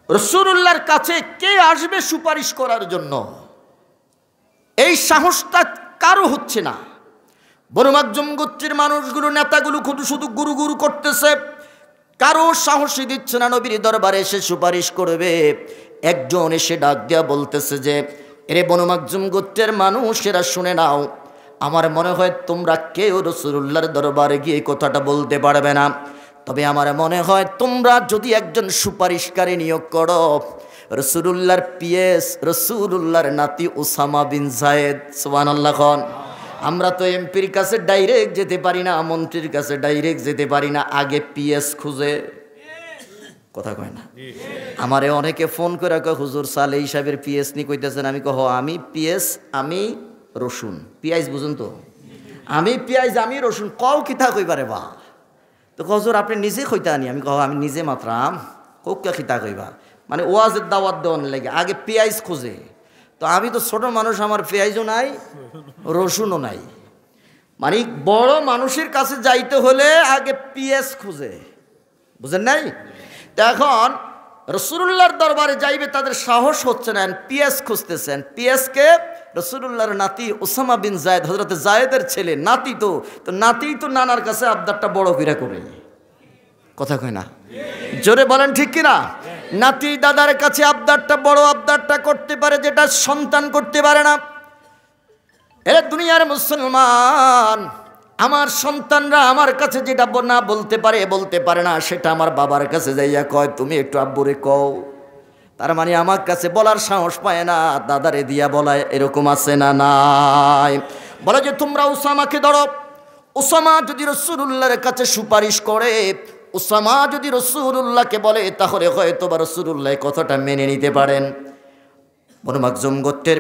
[SPEAKER 1] রাসূলুল্লাহর কাছে কে আসবে সুপারিশ করার জন্য? এই সাহসটা কারো হচ্ছে না। বনু মাখজুম গোত্রের মানুষগুলো, নেতাগুলো শুধু গুরু গুরু করতেছে, কারো সাহসই দিচ্ছে না নবীর দরবারে এসে সুপারিশ করবে। একজন এসে ডাক দিয়া বলতেছে যে, এরে বনু মাখজুম গোত্রের মানুষেরা শুনে নাও, আমার মনে হয় তোমরা কেউ রাসূলুল্লাহর দরবারে গিয়ে কথাটা বলতে পারবে না, তবে আমার মনে হয় তোমরা যদি একজন সুপারিশকারী নিয়োগ করো, রাসূলুল্লাহর পিএস, রাসূলুল্লাহর নাতি উসামা বিন যায়েদ। সুবহানাল্লাহ খান। আমরা তো এমপির কাছে ডাইরেক্ট যেতে পারি না, মন্ত্রীর কাছে ডাইরেক্ট যেতে পারি না, আগে পিএস খুঁজে। কথা কয় না? আমারে অনেকে ফোন করে কয়, হুজুর সালে সাহেবের পিএস নি কইতেছেন? আমি কহ, আমি পিএস, আমি রসুন, পিয়াইজ বুঝুন তো, আমি পিয়াইজ, আমি রসুন, কও কিতা কইবারে বা? তো হুজুর আপনি নিজে কইতা আনি? আমি কহ, আমি নিজে মাত্রাম, কোকা খিতা কইবা? মানে ওয়াজের দাওয়াত দেওয়ার লাগে আগে পেঁয়াজ খোঁজে। তো আমি তো ছোট মানুষ, আমার পেঁয়াজও নাই, রসুনও নাই। মানে বড় মানুষের কাছে যাইতে হলে আগে পেঁয়াজ খুঁজে, বুঝেন নাই? তো এখন রাসূলুল্লাহর দরবারে যাইবে, তাদের সাহস হচ্ছে না, পেঁয়াজ খুঁজতেছেন। পেঁয়াজকে রাসূলুল্লাহর নাতি উসামা বিন যায়েদ, হযরতে যায়েদের ছেলে, নাতি তো নাতি তো নানার কাছে আবদারটা বড় করে করে। কথা কয় না? জোরে বলেন ঠিক কিনা? নাতি দাদার কাছে আবদারটা, বড় আবদারটা করতে পারে, যেটা সন্তান করতে পারে না। এ দুনিয়ার মুসলমান, আমার সন্তানরা আমার কাছে যেটা না বলতে পারে না, সেটা আমার বাবার কাছে যাইয়া কয়, তুমি একটু আব্বুরে কও। তার মানে আমার কাছে বলার সাহস পায় না, দাদারে দিয়া বলায়। এরকম আছে না নাই? বলে যে তোমরা উসামাকে ধরো। উসামা যদি রাসূলুল্লাহর কাছে সুপারিশ করে, উসামা যদি রাসূলুল্লাহকে বলে, তাহলে হয়তো বা রাসূলুল্লাহ কথাটা মেনে নিতে পারেন। বনু মাখজুম গোত্রের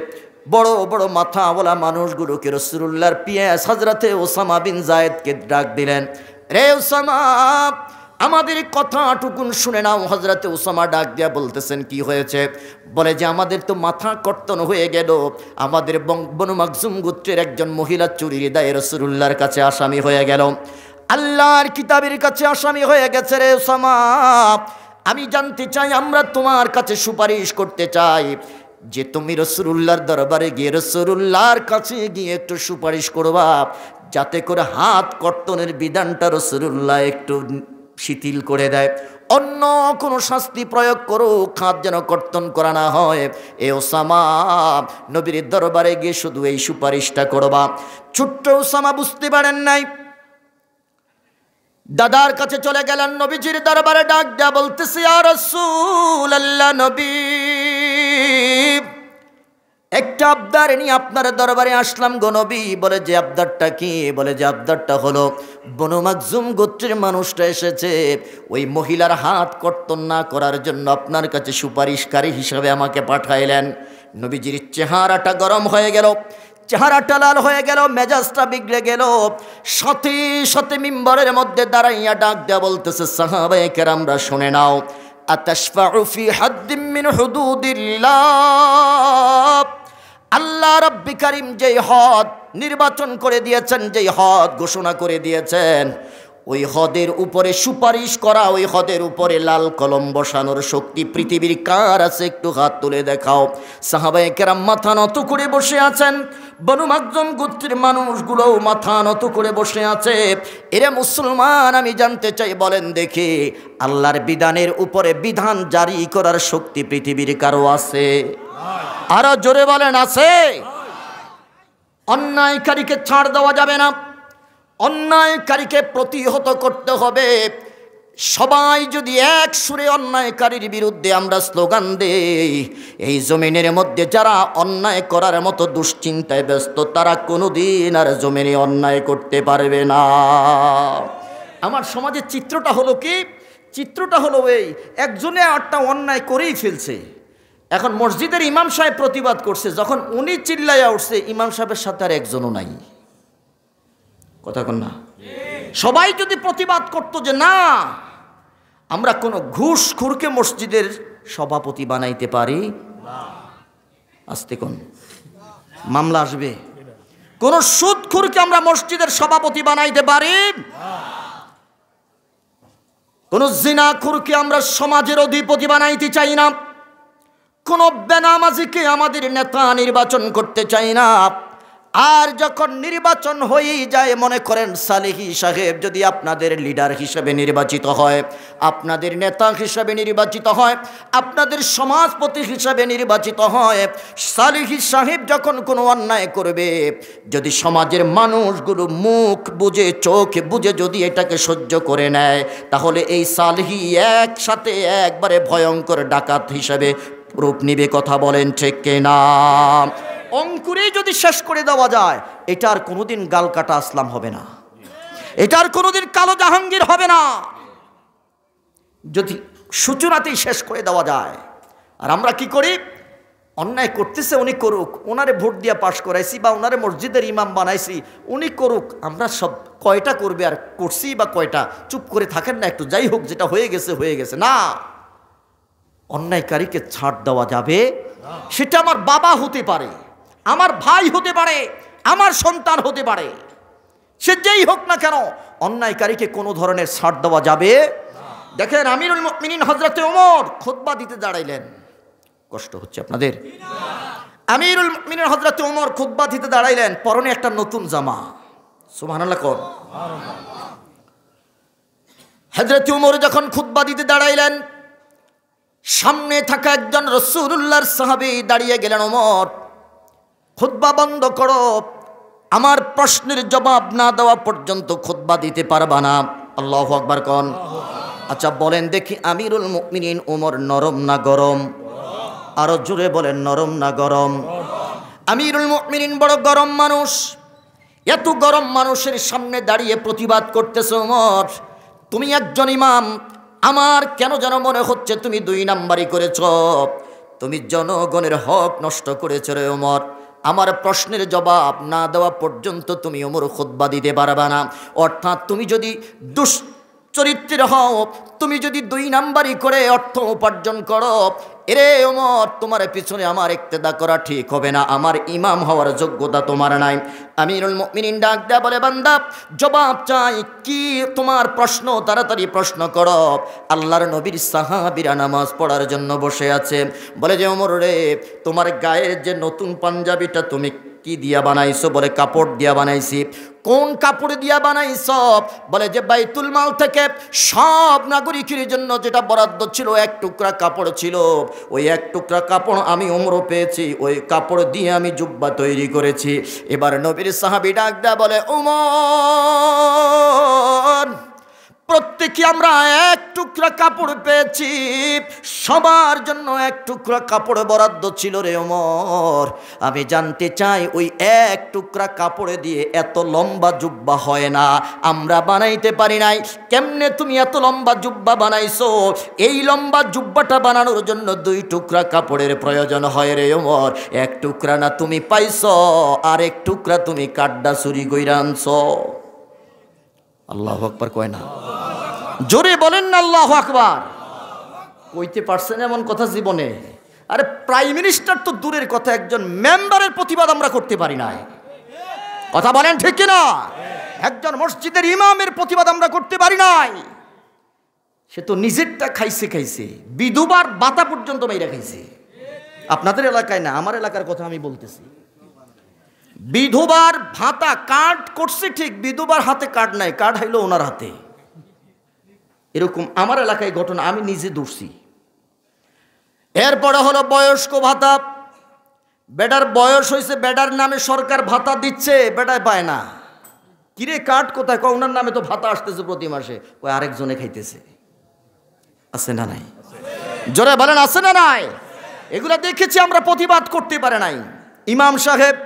[SPEAKER 1] বড় বড় মাথাওয়ালা মানুষগুলোকে রাসূলুল্লাহর পিয়াস হযরতে উসামা বিন যায়েদকে ডাক দিলেন। রে উসামা, আমাদের কথাটুকুন শুনে নাও। হযরতে উসামা ডাক দিয়া বলতেছেন, কি হয়েছে? বলে যে আমাদের তো মাথা কর্তন হয়ে গেল, আমাদের বনু মাখজুম গোত্রের একজন মহিলা চুরির দায়ে রাসূলুল্লাহর কাছে আসামি হয়ে গেল, আল্লাহর কিতাবের কাছে আসামি হয়ে গেছে রে উসামা। আমি জানতে চাই, আমরা তোমার কাছে সুপারিশ করতে চাই যে তুমি রাসূলুল্লাহর দরবারে গিয়ে রাসূলুল্লাহর কাছে গিয়ে একটু সুপারিশ করবা, যাতে করে হাত কর্তনের বিধানটা রাসূলুল্লাহ একটু শিথিল করে দেয়, অন্য কোনো শাস্তি প্রয়োগ করো, হাত যেন কর্তন করা না হয়। এ ওসামা, নবীর দরবারে গিয়ে শুধু এই সুপারিশটা করবা। ছোট্ট ওসামা বুঝতে পারেন নাই, দাদার কাছে চলে গেলেন, নবীজির দরবারে ডাক দেয়া বলতেছে, ইয়া রাসূলুল্লাহ, নবী, একটা আবদার নিয়ে আপনার দরবারে আসলাম গো নবী। বলে যে আবদারটা কি? বলে যে আবদারটা হলো, বনু মাখজুম গোত্রের মানুষটা এসেছে, ওই মহিলার হাত কর্তন না করার জন্য আপনার কাছে সুপারিশকারী হিসাবে আমাকে পাঠাইলেন। নবীজির চেহারাটা গরম হয়ে গেল, চেহারাটা লাল হয়ে গেল, মেজাজটা বিগড়ে গেল। সাথে সাথে মিম্বরের মধ্যে দাঁড়াইয়া ডাক দেয়া বলতেছে, সাহাবায়ে কেরামরা শুনে নাও, আতাশফাউ ফি হাদ্দিম মিন হুদুদিল্লাহ, আল্লাহ রাব্বি কারীম যেই হদ নির্বাচন করে দিয়েছেন, যেই হদ ঘোষণা করে দিয়েছেন, ওই হদের উপরে সুপারিশ করা, ওই হদের উপরে লাল কলম বসানোর শক্তি পৃথিবীর কার আছে? একটু হাত তুলে দেখাও। সাহাবায়ে কেরাম মাথা নত করে বসে আছেন, বনু মাখজুম গোত্রের মানুষগুলোও মাথা নত করে বসে আছে। এরে মুসলমান, আমি জানতে চাই, বলেন দেখি, আল্লাহর বিধানের উপরে বিধান জারি করার শক্তি পৃথিবীর কারো আছে? আরো জোরে বলেন, আছে? অন্যায়কারীকে ছাড় দেওয়া যাবে না, অন্যায়কারীকে প্রতিহত করতে হবে। সবাই যদি এক সুরে অন্যায়কারীর বিরুদ্ধে আমরা স্লোগান দেই, এই জমিনের মধ্যে যারা অন্যায় করার মতো দুশ্চিন্তায় ব্যস্ত, তারা কোনোদিন আর জমিনে অন্যায় করতে পারবে না। আমার সমাজের চিত্রটা হলো কি? চিত্রটা হলো এই, একজনে আটটা অন্যায় করেই ফেলছে, এখন মসজিদের ইমাম সাহেব প্রতিবাদ করছে, যখন উনি চিল্লাইয়া উঠছে, ইমাম সাহেবের সাথে আর একজনও নাই। কথা কন না? সবাই যদি প্রতিবাদ করতো যে না, আমরা কোনো ঘুষখোরকে মসজিদের সভাপতি বানাইতে পারি, আস্তে কোন মামলা আসবে। কোন সুদখোরকে আমরা মসজিদের সভাপতি বানাইতে পারি, কোন জিনাখোরকে আমরা সমাজের অধিপতি বানাইতে চাই না, কোন বেনামাজিকে আমাদের নেতা নির্বাচন করতে চাই না। আর যখন নির্বাচন হয়েই যায়, মনে করেন সালেহী সাহেব যদি আপনাদের লিডার হিসেবে নির্বাচিত হয়, আপনাদের নেতা হিসেবে নির্বাচিত হয়, আপনাদের সমাজপতি হিসেবে নির্বাচিত হয়, সালেহী সাহেব যখন কোনো অন্যায় করবে, যদি সমাজের মানুষগুলো মুখ বুজে, চোখ বুজে যদি এটাকে সহ্য করে নেয়, তাহলে এই সালেহী একসাথে একবারে ভয়ঙ্কর ডাকাত হিসেবে রূপ নিবে। কথা বলেন ঠিক কিনা? অঙ্কুরেই যদি শেষ করে দেওয়া যায়, এটার কোনোদিন গাল কাটা আসলাম হবে না, এটার কোনোদিন কালো জাহাঙ্গীর হবে না, যদি সূচনাতেই শেষ করে দেওয়া যায়। আর আমরা কি করি? অন্যায় করতেছে, উনি করুক, ওনারে ভোট দিয়ে পাশ করাইছি বা ওনারে মসজিদের ইমাম বানাইছি, উনি করুক, আমরা সব কয়টা করবে আর করছি বা কয়টা, চুপ করে থাকেন না একটু, যাই হোক, যেটা হয়ে গেছে হয়ে গেছে। না, অন্যায়কারীকে ছাড় দেওয়া যাবে? সেটা আমার বাবা হতে পারে, আমার ভাই হতে পারে, আমার সন্তান হতে পারে, সে যেই হোক না কেন, অন্যায়কারীকে কোনো ধরনের ছাড় দেওয়া যাবে। দেখেন, আমিরুল মুমিনিন হযরতে ওমর খুতবা দিতে দাঁড়াইলেন, কষ্ট হচ্ছে আপনাদের? আমিরুল মুমিনিন হযরতে ওমর খুতবা দিতে দাঁড়াইলেন, পরনে একটা নতুন জামা, সুবহানাল্লাহ কোন। হযরতে ওমর যখন খুতবা দিতে দাঁড়াইলেন, সামনে থাকা একজন রাসূলুল্লাহর সাহাবী দাঁড়িয়ে গেলেন, ওমর খুতবা বন্ধ করো, আমার প্রশ্নের জবাব না দেওয়া পর্যন্ত খুতবা দিতে পারবা না। আল্লাহু আকবার কোন। আচ্ছা বলেন দেখি, আমিরুল মুমিনিন ওমর নরম না গরম? আরো জোরে বলেন, নরম না গরম? আমিরুল মুমিনিন বড় গরম মানুষ, এত গরম মানুষের সামনে দাঁড়িয়ে প্রতিবাদ করতেছে, ওমর তুমি একজন ইমাম, আমার কেন যেন মনে হচ্ছে তুমি 2 নাম্বারি করেছ, তুমি জনগণের হক নষ্ট করেছ রে ওমর। আমার প্রশ্নের জবাব না দেওয়া পর্যন্ত তুমি ওমর খুতবা দিতে পারবে না। অর্থাৎ তুমি যদি চরিত্রের হও। তুমি যদি 2 নাম্বারই করে অর্থ উপার্জন করো, এরে ওমর, তোমার পিছনে আমার ইক্তেদা করা ঠিক হবে না, আমার ইমাম হওয়ার যোগ্যতা তোমার নাই। আমিরুল মুমিনিন ডাক দেয়া বলে, বান্দা জবাব চাই, কি তোমার প্রশ্ন? তাড়াতাড়ি প্রশ্ন করো। আল্লাহর নবীর সাহাবীরা নামাজ পড়ার জন্য বসে আছে। বলে যে ওমর রে, তোমার গায়ের যে নতুন পাঞ্জাবিটা তুমি কি দিয়া বানাইছো? বলে কাপড় দিয়া বানাইছি। কোন কাপড় দিয়া বানাইছো? বলে যে বাইতুল মাল থেকে সব নাগরিকের জন্য যেটা বরাদ্দ ছিল 1 টুকরা কাপড় ছিল, ওই 1 টুকরা কাপড় আমি ওমরও পেয়েছি, ওই কাপড় দিয়ে আমি জুব্বা তৈরি করেছি। এবার নবীর সাহাবী ডাক দেয়া বলে, ওমর, প্রত্যেকে আমরা 1 টুকরা কাপড় পেয়েছি, সবার জন্য 1 টুকরা কাপড় বরাদ্দ ছিল রে ওমর। আমি জানতে চাই, ওই 1 টুকরা কাপড় দিয়ে এত লম্বা জুব্বা হয় না, আমরা বানাইতে পারি নাই, কেমনে তুমি এত লম্বা জুব্বা বানাইছো? এই লম্বা জুব্বাটা বানানোর জন্য 2 টুকরা কাপড়ের প্রয়োজন হয় রে ওমর। 1 টুকরা না তুমি পাইছো, আর 1 টুকরা তুমি কাড্ডা চুরি কইরা আনছো। আল্লাহু আকবার কয় না? জোরে বলেন না আল্লাহু আকবার। কইতে পারছেন এমন কথা জীবনে? আরে প্রাইম মিনিস্টার তো দূরের কথা, একজন মেম্বারের প্রতিবাদ আমরা করতে পারি নাই। কথা বলেন ঠিক কিনা? একজন মসজিদের ইমামের প্রতিবাদ আমরা করতে পারি নাই। সে তো নিজেরটা খাইছে, বিধবার বাতা পর্যন্ত মেয়েরা খাইছে। আপনাদের এলাকায় না, আমার এলাকার কথা আমি বলতেছি। বিধবার ভাতা কার্ড করছে ঠিক, বিধবার হাতে কার্ড নাই, কার্ড হইল ওনার হাতে। এরকম আমার এলাকায় ঘটনা আমি নিজে দূরছি। এরপরে হলো বয়স্ক ভাতা। বেটার বয়স হয়েছে, বেটার নামে সরকার ভাতা দিচ্ছে, বেটায় পায় না। কিরে কার্ড কোথায়? কয় ওনার নামে তো ভাতা আসতেছে প্রতি মাসে। কয় আরেকজনে খাইতেছে। আছে না নাই? জোরে বলেন আছে না নাই? এগুলা দেখেছি আমরা, প্রতিবাদ করতে পারে নাই। ইমাম সাহেব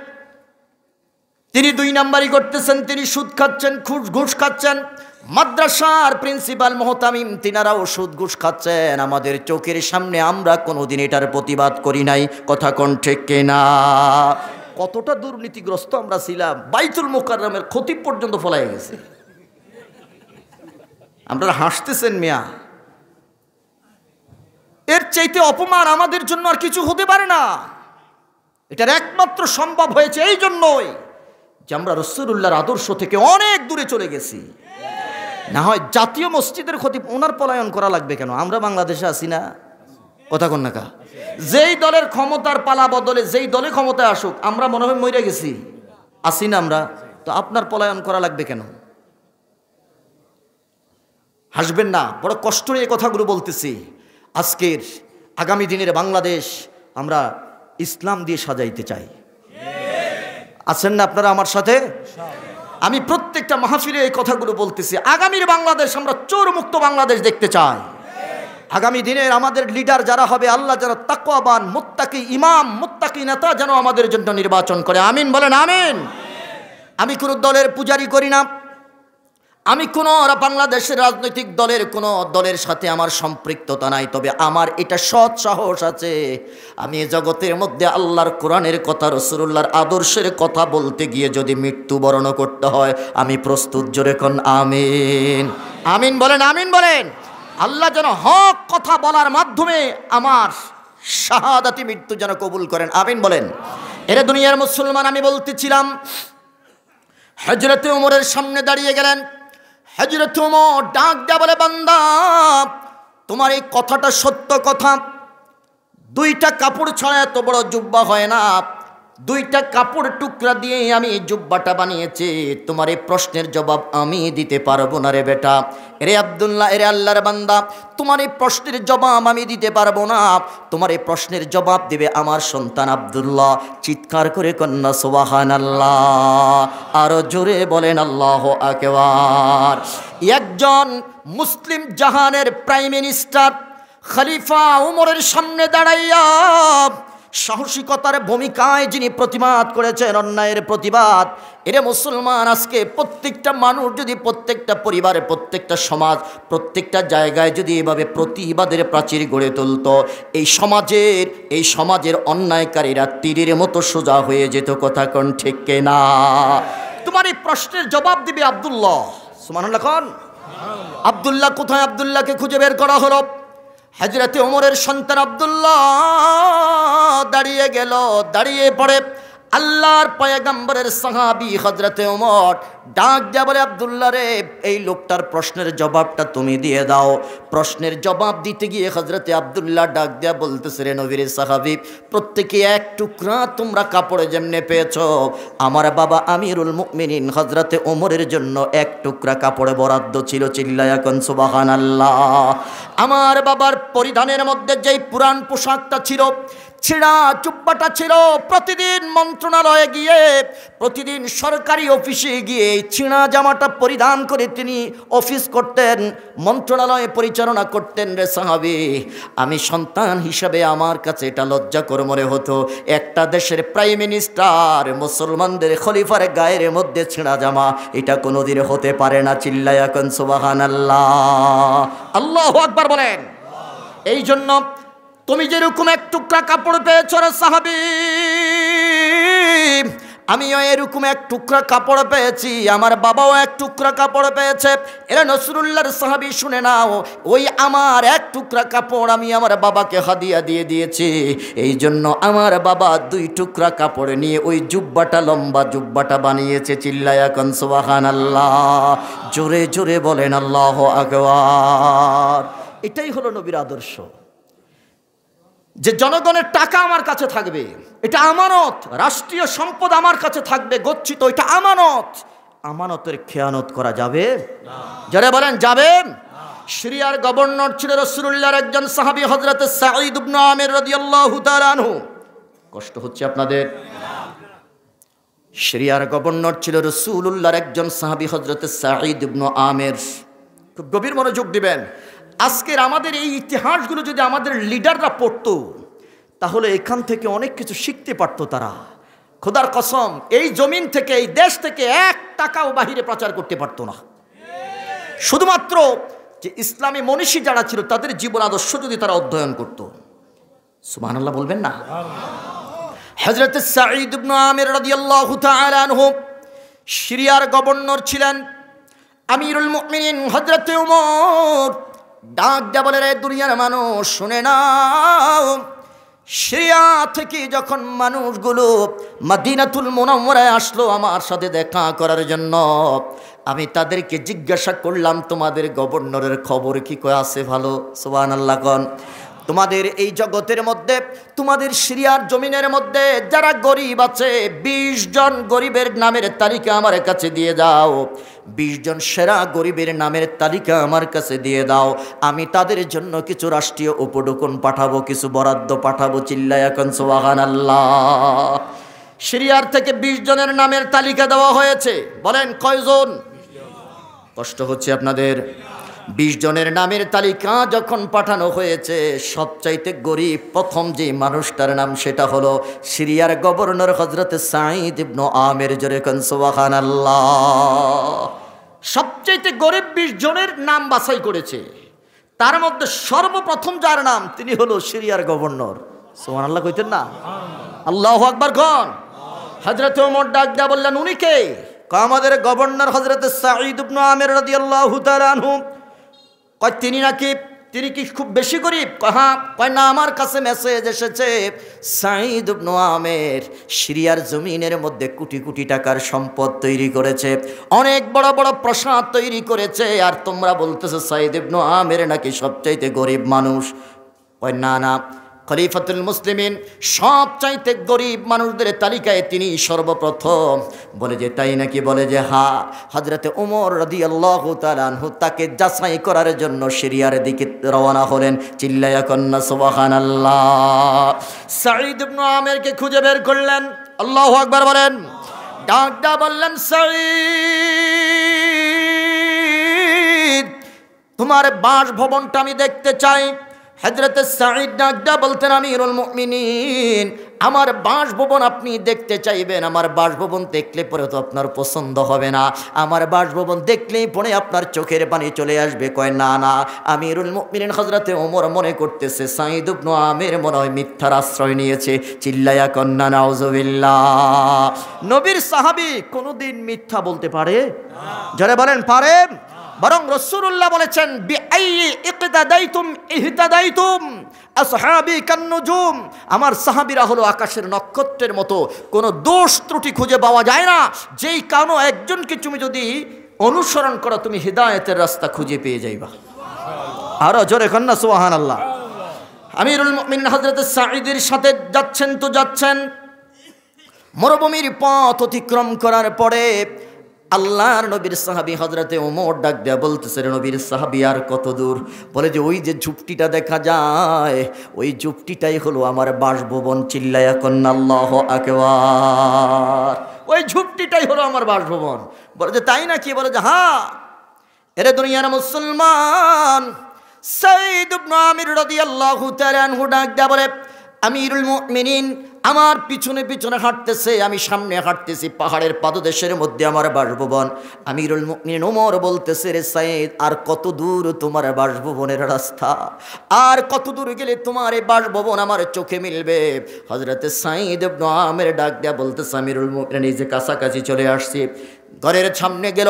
[SPEAKER 1] তিনি 2 নাম্বারি করতেছেন, তিনি সুদ খাচ্ছেন, ঘুষ খাচ্ছেন। মাদ্রাসার প্রিন্সিপাল মোহতামিম তিনারাও সুদ ঘুষ খাচ্ছেন আমাদের চোখের সামনে। আমরা কোনোদিন এটার প্রতিবাদ করি নাই। কথা কোন ঠিক কিনা? কতটা দুর্নীতিগ্রস্ত আমরা ছিলাম, বাইতুল মুকাররমের খতিব পর্যন্ত ফলাই গেছে। আপনারা হাসতেছেন মিয়া, এর চাইতে অপমান আমাদের জন্য আর কিছু হতে পারে না। এটার একমাত্র সম্ভব হয়েছে এই জন্যই যে আমরা রাসূলুল্লাহর আদর্শ থেকে অনেক দূরে চলে গেছি। না হয় জাতীয় মসজিদের খতিব, ওনার পলায়ন করা লাগবে কেন? আমরা বাংলাদেশে আছি না? কথা কন না কা? যেই দলের ক্ষমতার পালা বদলে যেই দলে ক্ষমতায় আসুক, আমরা মনে হয় মরে গেছি, আসি না আমরা? তো আপনার পলায়ন করা লাগবে কেন? হাসবেন না, বড় কষ্ট নিয়ে কথাগুলো বলতেছি। আজকের আগামী দিনের বাংলাদেশ আমরা ইসলাম দিয়ে সাজাইতে চাই। আছেন না আপনারা আমার সাথে? আমি প্রত্যেকটা মাহফিলে এই কথাগুলো বলতেছি। আগামীর বাংলাদেশ আমরা চোর মুক্ত বাংলাদেশ দেখতে চাই। আগামী দিনের আমাদের লিডার যারা হবে, আল্লাহ যেন তাকওয়াবান, মুত্তাকি ইমাম, মুত্তাকি নেতা যেন আমাদের জন্য নির্বাচন করে। আমিন বলেন আমিন। আমি কোনো দলের পূজারি করি না, আমি কোনো বাংলাদেশের রাজনৈতিক দলের সাথে আমার সম্পৃক্ততা নাই। তবে আমার এটা সৎ সাহস আছে, আমি জগতের মধ্যে আল্লাহর কোরআনের কথা, রাসূলুল্লাহর আদর্শের কথা বলতে গিয়ে যদি মৃত্যুবরণ করতে হয়, আমি প্রস্তুত। জোরে কোন আমিন। আমিন বলেন আমিন বলেন। আল্লাহ যেন হক কথা বলার মাধ্যমে আমার শাহাদাতি মৃত্যু যেন কবুল করেন। আমিন বলেন। এরা দুনিয়ার মুসলমান, আমি বলতেছিলাম হযরত ওমরের সামনে দাঁড়িয়ে গেলেন। হযরত ওমর ডাক দেয়া বলে, বান্দা তোমার এই কথাটা সত্য কথা, 2টা কাপড় ছাড়া এত বড় জুব্বা হয় না, 2টা কাপড় টুকরা দিয়ে আমি এই জুব্বাটা বানিয়েছি। তোমার এই প্রশ্নের জবাব আমি দিতে পারবো না রে বেটা। এরে আব্দুল্লাহ, এরে আল্লাহর বান্দা, তোমার এই প্রশ্নের জবাব আমি দিতে পারবো না, তোমার এই প্রশ্নের জবাব দিবে আমার সন্তান আব্দুল্লাহ। চিৎকার করে কন্যা সুবহানাল্লাহ, আরো জোরে বলেন আল্লাহু আকবার। একজন মুসলিম জাহানের প্রাইম মিনিস্টার খলিফা উমরের সামনে দাঁড়াইয়া সাহসিকতার ভূমিকায় যিনি প্রতিবাদ করেছেন, অন্যায়ের প্রতিবাদ। এরে মুসলমান, আজকে প্রত্যেকটা মানুষ যদি, প্রত্যেকটা পরিবারে, প্রত্যেকটা সমাজ, প্রত্যেকটা জায়গায় যদি এভাবে প্রতিবাদের প্রাচীর গড়ে তুলত, এই সমাজের অন্যায়কারীরা তীরের মতো সোজা হয়ে যেত। কথা কোন ঠিক না? তোমার এই প্রশ্নের জবাব দিবে আব্দুল্লাহ। সুবহানাল্লাহ খান। আব্দুল্লাহ কোথায়? আব্দুল্লাহকে খুঁজে বের করা হলো। হযরতে ওমরের সন্তান আব্দুল্লাহ দাঁড়িয়ে গেল, দাঁড়িয়ে পড়ে আল্লাহর পয়গম্বরের সাহাবী হযরতে ওমর ডাক দিয়া বলে, আব্দুল্লাহ রে, এই লোকটার প্রশ্নের জবাবটা তুমি দিয়ে দাও। প্রশ্নের জবাব দিতে গিয়ে হযরতে আব্দুল্লাহ ডাক দিয়া বলতেছে, রে নবীর সাহাবী, প্রত্যেকে এক টুকরা তোমরা কাপড়ে যেমনে পেয়েছো, আমার বাবা আমিরুল মুমিনিন হযরতে ওমরের জন্য এক টুকরা কাপড়ে বরাদ্দ ছিল। চিল্লায়া কোন সুবহানাল্লাহ। আমার বাবার পরিধানের মধ্যে যেই পুরান পোশাকটা ছিল, ছিঁড়া জুব্বাটা ছিল, প্রতিদিন মন্ত্রণালয়ে গিয়ে, প্রতিদিন সরকারি অফিসে গিয়ে এই ছিঁড়া জামাটা পরিধান করে তিনি অফিস করতেন, মন্ত্রণালয়ে পরিচালনা করতেন। রে সাহাবী, আমি সন্তান হিসাবে আমার কাছে এটা লজ্জাকর মনে হতো, একটা দেশের প্রাইম মিনিস্টার মুসলমানদের খলিফার গায়ের মধ্যে ছিঁড়া জামা, এটা কোনোদিন হতে পারে না। চিল্লায়া কোন সুবহানাল্লাহ। আল্লাহু আকবার বলেন। এই জন্য তুমি যেরকম এক টুকরা কাপড় পেয়েছ রে সাহাবী, আমিও এরকম এক টুকরা কাপড় পেয়েছি, আমার বাবাও এক টুকরা কাপড় পেয়েছে। এরা নসরুল্লাহর সাহাবী, শুনে নাও, ওই আমার এক টুকরা কাপড় আমি আমার বাবাকে হাদিয়া দিয়ে দিয়েছি। এই জন্য আমার বাবা দুই টুকরা কাপড় নিয়ে ওই জুব্বাটা, লম্বা জুব্বাটা বানিয়েছে। চিল্লায়া কোন সুবহানাল্লাহ। জোরে জোরে বলেন আল্লাহু আকবার। এটাই হলো নবীর আদর্শ, যে জনগণের টাকা আমার কাছে থাকবে, এটা আমানত, রাষ্ট্রীয় সম্পদ আমার কাছে থাকবে গচ্ছিত, এটা আমানত। আমানতের খেয়ানত করা যাবে না। যারা বলেন যাবে। সিরিয়ার গভর্নর ছিল রাসূলুল্লাহর একজন সাহাবী হযরত সাঈদ ইবনে আমির রাদিয়াল্লাহু তাআলা আনহু। কষ্ট হচ্ছে আপনাদের? সিরিয়ার গভর্নর ছিল রাসূলুল্লাহর একজন সাহাবী হযরত সাঈদ ইবনে আমির। খুব গভীর মনোযোগ দিবেন। আজকের আমাদের এই ইতিহাসগুলো যদি আমাদের লিডাররা পড়তো, তাহলে এখান থেকে অনেক কিছু শিখতে পারতো তারা। খোদার কসম, এই জমিন থেকে, এই দেশ থেকে এক টাকাও বাহিরে প্রচার করতে পারতো না। শুধুমাত্র যে ইসলামী মনীষী যারা ছিল, তাদের জীবন আদর্শ যদি তারা অধ্যয়ন করতো। সুবহানাল্লাহ বলবেন না? হযরত সাঈদ ইবনে আমির রাদিয়াল্লাহু তাআলা আনহু সিরিয়ার গভর্নর ছিলেন। আমিরুল মুমিনিন হযরত ওমর ডাক দিয়া বলে, রে দুনিয়ার মানুষ শুনে নাও, সিরিয়া থেকে যখন মানুষগুলো মদিনাতুল মুনাওয়ারায় আসলো আমার সাথে দেখা করার জন্য, আমি তাদেরকে জিজ্ঞাসা করলাম, তোমাদের গভর্নরের খবর কি কয় আছে ভালো? সুবহানাল্লাহ কোন। তোমাদের এই জগতের মধ্যে, তোমাদের সিরিয়ার জমিনের মধ্যে যারা গরিব আছে, 20 জন গরিবের নামের তালিকা আমার কাছে দিয়ে দাও। 20 জন সেরা গরিবের নামের তালিকা আমার কাছে দিয়ে দাও। আমি তাদের জন্য কিছু রাষ্ট্রীয় উপঢৌকন পাঠাবো, কিছু বরাদ্দ পাঠাবো। চিল্লায়া কোন সুবহানাল্লাহ। সিরিয়ার থেকে 20 জনের নামের তালিকা দেওয়া হয়েছে। বলেন কয়জন? কষ্ট হচ্ছে আপনাদের? 20 জনের নামের তালিকা যখন পাঠানো হয়েছে, সবচাইতে গরিব প্রথম যে মানুষটার নাম, সেটা হলো সিরিয়ার গভর্নর হযরত সাঈদ ইবনে আমির। জোরে কোন সুবহানাল্লাহ। সবচাইতে গরিব 20 জনের নাম বাছাই করেছে, তার মধ্যে সর্বপ্রথম যার নাম, তিনি হলো সিরিয়ার গভর্নর। সুবহানাল্লাহ কইতেন না? আল্লাহু আকবার কোন। হযরত ওমর ডাক দিয়া বললেন, উনি কে? আমাদের গভর্নর হযরত সাঈদ ইবনে আমির রাদিয়াল্লাহু তাআলা আনহু। কয় তিনি নাকি, তিনি কি খুব বেশি গরিব? হ্যাঁ। কয় না, আমার কাছে মেসেজ এসেছে, সাঈদ ইবনে আমির সিরিয়ার জমিনের মধ্যে কোটি কোটি টাকার সম্পদ তৈরি করেছে, অনেক বড় বড় প্রাসাদ তৈরি করেছে, আর তোমরা বলতেছো সাঈদ ইবনে আমির নাকি সবচাইতে গরিব মানুষ। কয় না না, খলিফাতুল মুসলিমিন সবচাইতে গরিব মানুষদের তালিকায় তিনি সর্বপ্রথম। বলে যে তাই নাকি? বলে যে হ্যাঁ। হযরতে ওমর রাদিয়াল্লাহু তাআলা আনহু তাকে যাচাই করার জন্য সিরিয়ার দিকে রওনা হলেন। চিল্লায়া কন্না সুবহানাল্লাহ। সাঈদ ইবনে আমিরকে খুঁজে বের করলেন। আল্লাহু আকবার বলেন। ডাকটা বললেন, সাঈদ, তোমার বাসভবনটা আমি দেখতে চাই। হযরত সাঈদ ডাকটা বলতেন, আমিরুল মুমিনিন, আমার বাসভবন আপনি দেখতে চাইবেন? আমার বাসভবন দেখলে পরে তো আপনার পছন্দ হবে না, আমার বাসভবন দেখলেই পরে আপনার চোখের পানি চলে আসবে। কয় না না, আমিরুল মুমিনিন হযরতে ওমর মনে করতেছে সাঈদ ইবনে আমির মনে হয় মিথ্যার আশ্রয় নিয়েছে। চিল্লায়া কন্না নাউযুবিল্লাহ। নবীর সাহাবী কোনোদিন মিথ্যা বলতে পারে? যারা বলেন পারে। বরং রাসূলুল্লাহ বলেছেন বিআইয়ি ইকতাদাইতুম ইহতাদাইতুম আসহাবি কান্নুজুম, আমার সাহাবীরা হলো আকাশের নক্ষত্রের মতো, কোনো দোষ ত্রুটি খুঁজে পাওয়া যায় না। যেই কারণে একজনকে তুমি যদি অনুসরণ করো তুমি হিদায়াতের রাস্তা খুঁজে পেয়ে যাইবা। আরো জোরে কন্না সুবহানাল্লাহ। আমিরুল মুমিনিন হযরত সাঈদের সাথে যাচ্ছেন তো যাচ্ছেন, মরুভূমির পথ অতিক্রম করার পরে আল্লাহর নবীর সাহাবী হযরতে ওমর ডাক দেয়া বলতেছে, নবীর সাহাবী আর কত দূর? বলে যে ওই যে ঝুপটিটা দেখা যায় ওই ঝুপটিটাই হলো আমার বাসভবন। চিল্লায়া কন্না আল্লাহু আকবার। ওই ঝুপটিটাই হলো আমার বাসভবন। বলে যে তাই নাকি? বলে যে হ্যাঁ। এরে দুনিয়ার মুসলমান, সাঈদ ইবনে আমির রাদিয়াল্লাহু তাআলা আনহু ডাক দেয়া বলে, আমিরুল মুমিনিন আমার পিছনে পিছনে হাঁটতেছে, আমি সামনে হাঁটতেছি, পাহাড়ের পাদদেশের মধ্যে আমার বাসভবন। আমিরুল মুমিনিন ওমর বলতেছে, রে সাঈদ আর কত দূর তোমার বাসভবনের রাস্তা? আর কত দূর গেলে তোমার এই বাসভবন আমার চোখে মিলবে? হযরতে সাঈদ ইবনে আমির ডাক দেয়া বলতেছে, আমিরুল মুমিনিন এই যে কাছাকাছি চলে আসছি। ঘরের সামনে গেল,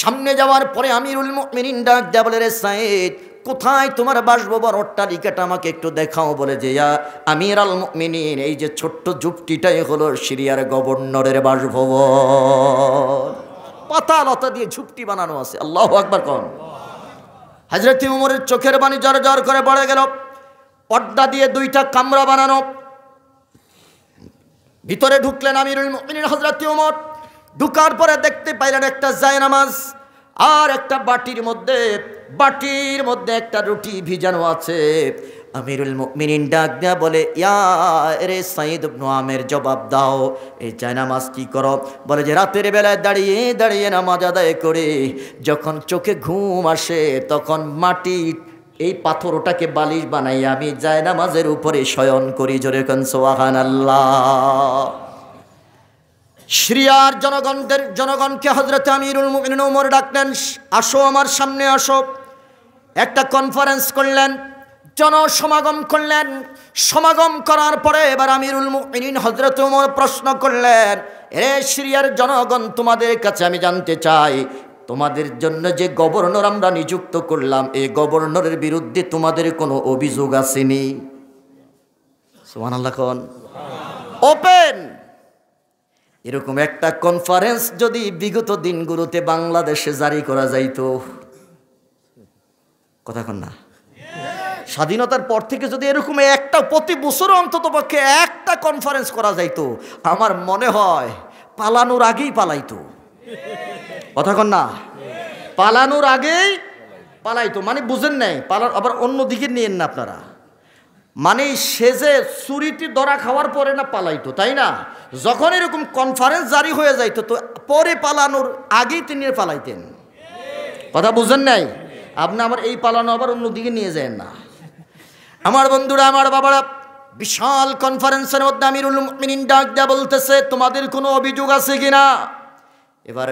[SPEAKER 1] সামনে যাওয়ার পরে আমিরুল মুমিনিন ডাক দেয়া বলে, রে সাঈদ কোথায় তোমার বাসভবন? অট্টালিকাটা আমাকে একটু দেখাও। বলে যে ইয়া আমিরুল মুমিনিন এই যে ছোট্ট ঝুপটিটাই হলো সিরিয়ার গভর্নরের বাসভবন। পাতা লতা দিয়ে ঝুপটি বানানো আছে। আল্লাহু আকবার কোন। হযরত ওমরের চোখের পানি জ্বর জ্বর করে পড়ে গেল। পর্দা দিয়ে দুইটা কামরা বানানো। ভিতরে ঢুকলেন আমিরুল মুমিনিন হযরত ওমর। ঢুকার পরে দেখতে পাইলেন একটা জায়নামাজ আর একটা বাটির মধ্যে একটা রুটি ভিজানো আছে। আমিরুল মুমিনিন ডাক দেয়া বলে, ইয়া রে সাঈদ ইবনে আমির জবাব দাও, এই জায়নামাজ কি করো? বলে যে রাতের বেলায় দাঁড়িয়ে দাঁড়িয়ে নামাজ আদায় করে যখন চোখে ঘুম আসে তখন মাটি এই পাথর ওটাকে বালিশ বানাই আমি জায়নামাজের উপরে শয়ন করি। জোরে কোন সুবহানাল্লাহ। সিরিয়ার জনগণকে হযরত আমিরুল মুমিনিন ওমর ডাকলেন, আসো আমার সামনে আসো। একটা কনফারেন্স করলেন, জনসমাগম করলেন। সমাগম করার পরে এবার আমিরুল মুমিনিন হযরত ওমর প্রশ্ন করলেন, এ সিরিয়ার জনগণ, তোমাদের কাছে আমি জানতে চাই তোমাদের জন্য যে গভর্নর আমরা নিযুক্ত করলাম এই গভর্নরের বিরুদ্ধে তোমাদের কোনো অভিযোগ আসেনি? সুবহানাল্লাহ কোন। ওপেন এরকম একটা কনফারেন্স যদি বিগত দিনগুলোতে বাংলাদেশে জারি করা যাইতো, কথা কন না, স্বাধীনতার পর থেকে যদি এরকম একটা প্রতি বছর অন্তত পক্ষে একটা কনফারেন্স করা যাইতো, আমার মনে হয় পালানোর আগেই পালাইতো। কথা কন না, পালানোর আগেই পালাইতো। মানে বুঝেন নাই, আবার অন্যদিকে নিয়েন না আপনারা। মানে সেজে চুরিটি ধরা খাওয়ার পরে না পালাইতো, তাই না? যখন এরকম কনফারেন্স জারি হয়ে যাইতো তো পরে পালানোর আগেই তিনি পালাইতেন। কথা বুঝেন নাই? আপনি আমার এই পালানো আবার অন্যদিকে নিয়ে যায় না। আমার বন্ধুরা, আমার বাবারা, বিশাল কনফারেন্সের মধ্যে আমিরুল মুমিনিন ডাক দেয়া বলতেছে, তোমাদের কোনো অভিযোগ আছে কিনা? এবার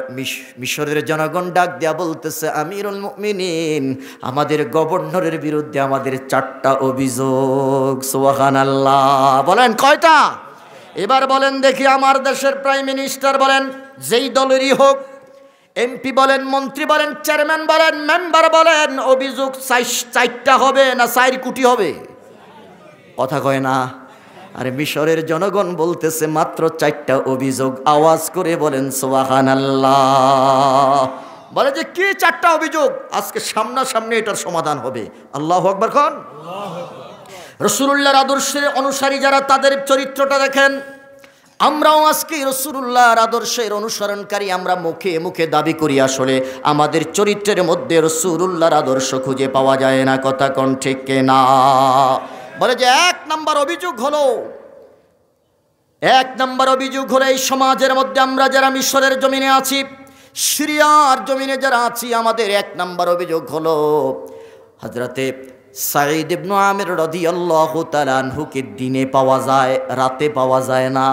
[SPEAKER 1] মিশরের জনগণ ডাক দেয়া বলতেছে, আমিরুল মুমিনিন আমাদের গভর্নরের বিরুদ্ধে আমাদের 4টা অভিযোগ। সুবহানাল্লাহ। বলেন কয়টা? এবার বলেন দেখি, আমার দেশের প্রাইম মিনিস্টার বলেন, যেই দলেরই হোক, এমপি বলেন, মন্ত্রী বলেন, চেয়ারম্যান বলেন, মেম্বার বলেন, অভিযোগ 4টা হবে না 4 কোটি হবে? কথা কয় না। আর মিশরের জনগণ বলতেছে মাত্র 4টা অভিযোগ। আওয়াজ করে বলেন সুবহানাল্লাহ। বলে যে কি 4টা অভিযোগ? আজকে সামনাসামনি এটার সমাধান হবে। আল্লাহু আকবার খান। রাসূলুল্লাহর আদর্শের অনুসারী যারা, তাদের চরিত্রটা দেখেন। আমরাও আজকে রাসূলুল্লাহর আদর্শের অনুসরণকারী। আমরা মুখে মুখে দাবি করি, আসলে আমাদের চরিত্রের মধ্যে রাসূলুল্লাহর আদর্শ খুঁজে পাওয়া যায় না। কথা কোন ঠিক না? বলে যে 1 নম্বর অভিযোগ হলো এই সমাজের মধ্যে আমরা যারা মিশরের জমিনে আছি, সিরিয়ার জমিনে যারা আছি, আমাদের 1 নম্বর অভিযোগ হলো হযরতে সাঈদ ইবনে আমির রাদিয়াল্লাহু তাআলা আনহুকে দিনে পাওয়া যায়, রাতে পাওয়া যায় না।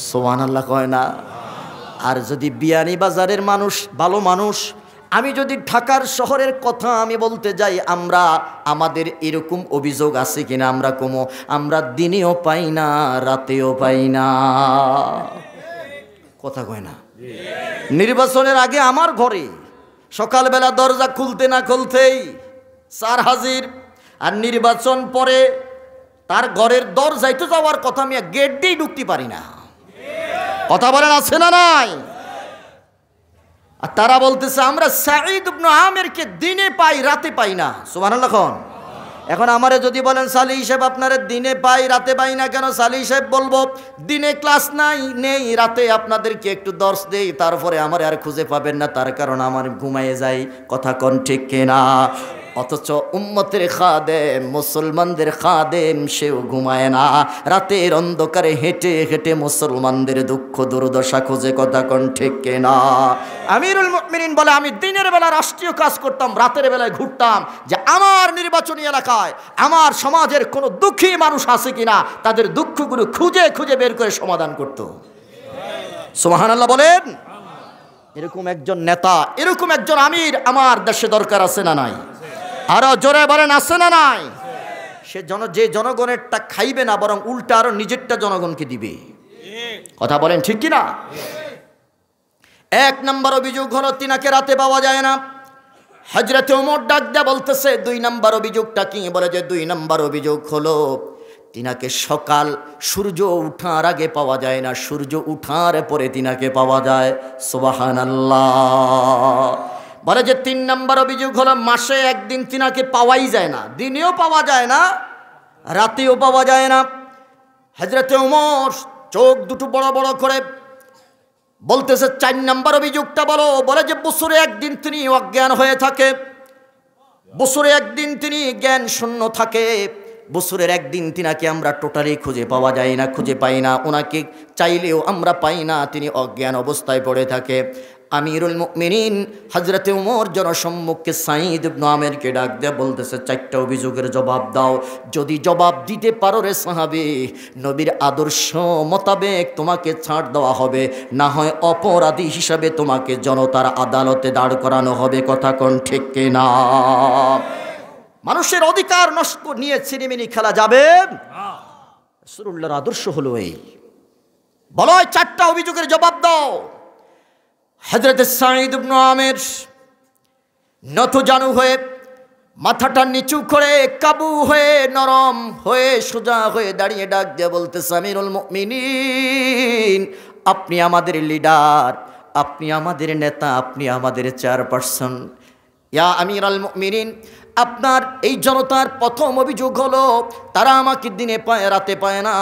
[SPEAKER 1] সুবহানাল্লাহ কয় না? আর যদি বিয়ানীবাজারের মানুষ, ভালো মানুষ, আমি যদি ঢাকার শহরের কথা আমি বলতে যাই, আমাদের এরকম অভিযোগ আছে কিনা? আমরা কমো, আমরা দিনেও পাই না, রাতেও পাই না। কথা কয় না? নির্বাচনের আগে আমার ঘরে সকালবেলা দরজা খুলতে না খুলতেই স্যার হাজির। আর নির্বাচন পরে তার ঘরের দরজায় তো যাওয়ার কথা, আমি গেট দিয়েই ঢুকতে পারি না। কথা বলেন আছে না নাই? আর তারা বলতেছে আমরা সাঈদ ইবনে আমিরকে দিনে পাই রাতে পাই না। সুবহানাল্লাহ। এখন আমারে যদি বলেন সালি সাহেব আপনারা দিনে পাই রাতে পাই না কেন, সালি সাহেব বলবো দিনে ক্লাস নেই, রাতে আপনাদেরকে একটু দর্শ দেই, তারপরে আমার আর খুঁজে পাবেন না, তার কারণ আমার ঘুমাইয়ে যাই। কথা কোন ঠিক কিনা? অথচ উম্মতের খাদেম, মুসলমানদের খাদেম, সেও ঘুমায় না, রাতের অন্ধকারে হেঁটে হেঁটে মুসলমানদের দুঃখ দুর্দশা খুঁজে। কথা কোন ঠিক কিনা? আমিরুল মুমিনিন বলে আমি দিনের বেলা রাষ্ট্রীয় কাজ করতাম, রাতের বেলায় ঘুরতাম যে আমার নির্বাচনী এলাকায় আমার সমাজের কোনো দুঃখী মানুষ আছে কিনা, তাদের দুঃখগুলো খুঁজে খুঁজে বের করে সমাধান করত। সুবহানাল্লাহ বলেন। এরকম একজন নেতা, এরকম একজন আমির আমার দেশে দরকার আছে না নাই? আরো জোরে বলেন আছে না নাই? সে যে জনগণেরটা খাইবে না, বরং উল্টা আরো নিজেরটা জনগণকে দিবে। কথা বলেন ঠিক কিনা? এক নম্বর অভিযোগ হলো তিনাকে রাতে পাওয়া যায় না। হযরতে ওমর ডাক দেয়া বলতেছে 2 নম্বর অভিযোগটা কি? বলে যে 2 নম্বর অভিযোগ হলো তিনাকে সকাল সূর্য উঠার আগে পাওয়া যায় না, সূর্য উঠার পরে তিনাকে পাওয়া যায়। সুবহানাল্লাহ। বলে যে 3 নম্বর অভিযোগ হলো মাসে একদিন তিনাকে পাওয়াই যায় না, দিনেও পাওয়া যায় না, রাতেও পাওয়া যায় না। হযরতে ওমর চোখ দুটো বড় বড় করে বলতেছে 4 নম্বর অভিযোগটা বলো। বলে যে বছরে একদিন তিনি অজ্ঞান হয়ে থাকে, বছরে একদিন তিনি জ্ঞান শূন্য থাকে, বছরের একদিন তিনাকে আমরা টোটালি খুঁজে পাওয়া যায় না, খুঁজে পাই না, ওনাকে চাইলেও আমরা পাই না, তিনি অজ্ঞান অবস্থায় পড়ে থাকে। আমিরুল মুমিনিন হযরতে ওমর জনসম্মুখে সাঈদ ইবনে আমিরকে ডাক দেয়া বলতেছে 4টা অভিযোগের জবাব দাও। যদি জবাব দিতে পারো রে সাহাবী, নবীর আদর্শ মোতাবেক তোমাকে ছাড় দেওয়া হবে, না হয় অপরাধী হিসাবে তোমাকে জনতার আদালতে দাঁড় করানো হবে। কথা কোন ঠিক কিনা? মানুষের অধিকার নষ্ট নিয়ে ছিনিমিনি খেলা যাবে না। রাসূলুল্লাহর আদর্শ হলো এই। বলো 4টা অভিযোগের জবাব দাও। হযরতে সাঈদ ইবনে আমির নত জানু হয়ে, মাথাটা নিচু করে, কাবু হয়ে, নরম হয়ে, সোজা হয়ে দাঁড়িয়ে ডাক দিয়ে বলতেছে আমিরুল মুমিনিন, আপনি আমাদের লিডার, আপনি আমাদের নেতা, আপনি আমাদের চেয়ারপারসন। ইয়া আমিরুল মুমিনিন, আপনার এই জনতার প্রথম অভিযোগ হলো তারা আমাকে দিনে পায় রাতে পায় না।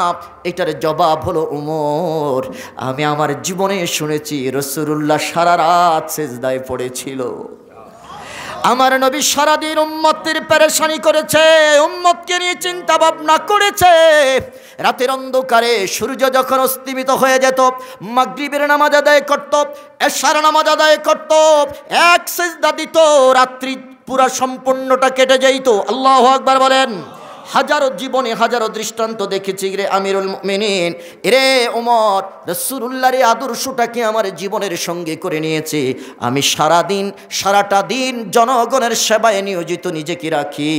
[SPEAKER 1] এটার জবাব হলো ওমর, আমি আমার জীবনে শুনেছি রাসূলুল্লাহ সারা রাত সিজদায় পড়েছিল। আমার নবী সারাদিন উম্মতের পেরেশানি করেছে, উম্মতকে নিয়ে চিন্তা ভাবনা করেছে। রাতের অন্ধকারে সূর্য যখন অস্তমিত হয়ে যেত, মাগরিবের নামাজ আদায় করত, এশার নামাজ আদায় করত, এক সিজদা দিত, রাত্রি পুরা সম্পূর্ণটা কেটে যাইত। আল্লাহু আকবার বলেন। হাজারো জীবনে হাজারো দৃষ্টান্ত দেখেছি রে আমিরুল মুমিনিন। রে ওমর, রাসূলুল্লাহর এই আদর্শটাকে আমার জীবনের সঙ্গে করে নিয়েছে। আমি সারাটা দিন জনগণের সেবায় নিয়োজিত নিজেকে রাখি,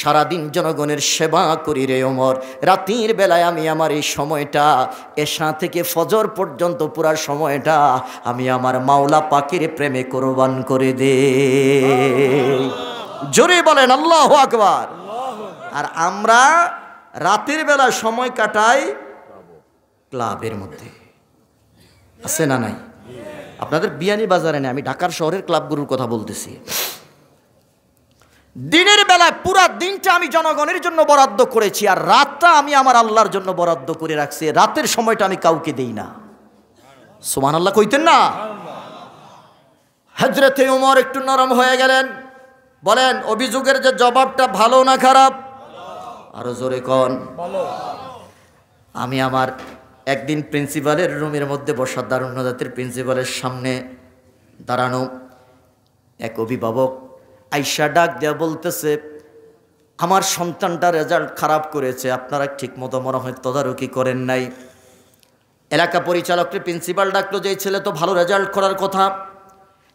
[SPEAKER 1] সারাদিন জনগণের সেবা করি রে ওমর। রাতের বেলায় আমি আমার এই সময়টা, এশা থেকে ফজর পর্যন্ত পুরা সময়টা আমি আমার মাওলা পাকের প্রেমে কোরবান করে দেই। জোরে বলেন আল্লাহু আকবার। আর আমরা রাতের বেলা সময় কাটাই ক্লাবের মধ্যে, আছে না নাই? আপনাদের বিয়ানী বাজারে না, আমি ঢাকার শহরের ক্লাবগুলোর কথা বলতেছি। দিনের বেলায় পুরা দিনটা আমি জনগণের জন্য বরাদ্দ করেছি, আর রাতটা আমি আমার আল্লাহর জন্য বরাদ্দ করে রাখছি। রাতের সময়টা আমি কাউকে দেই না। সুবহানাল্লাহ কইতেন না? হযরতে ওমর একটু নরম হয়ে গেলেন। বলেন অভিযোগের যে জবাবটা ভালো না খারাপ? আরো জোরে কন। আমি আমার একদিন প্রিন্সিপালের রুমের মধ্যে বসা, দারুণ জাতের প্রিন্সিপালের সামনে দাঁড়ানো এক অভিভাবক আইসা ডাক দেয়া বলতেছে, আমার সন্তানটা রেজাল্ট খারাপ করেছে, আপনারা ঠিক মতো মনে হয় তদারকি করেন নাই। এলাকা পরিচালককে প্রিন্সিপাল ডাকলো যে এই ছেলে তো ভালো রেজাল্ট করার কথা,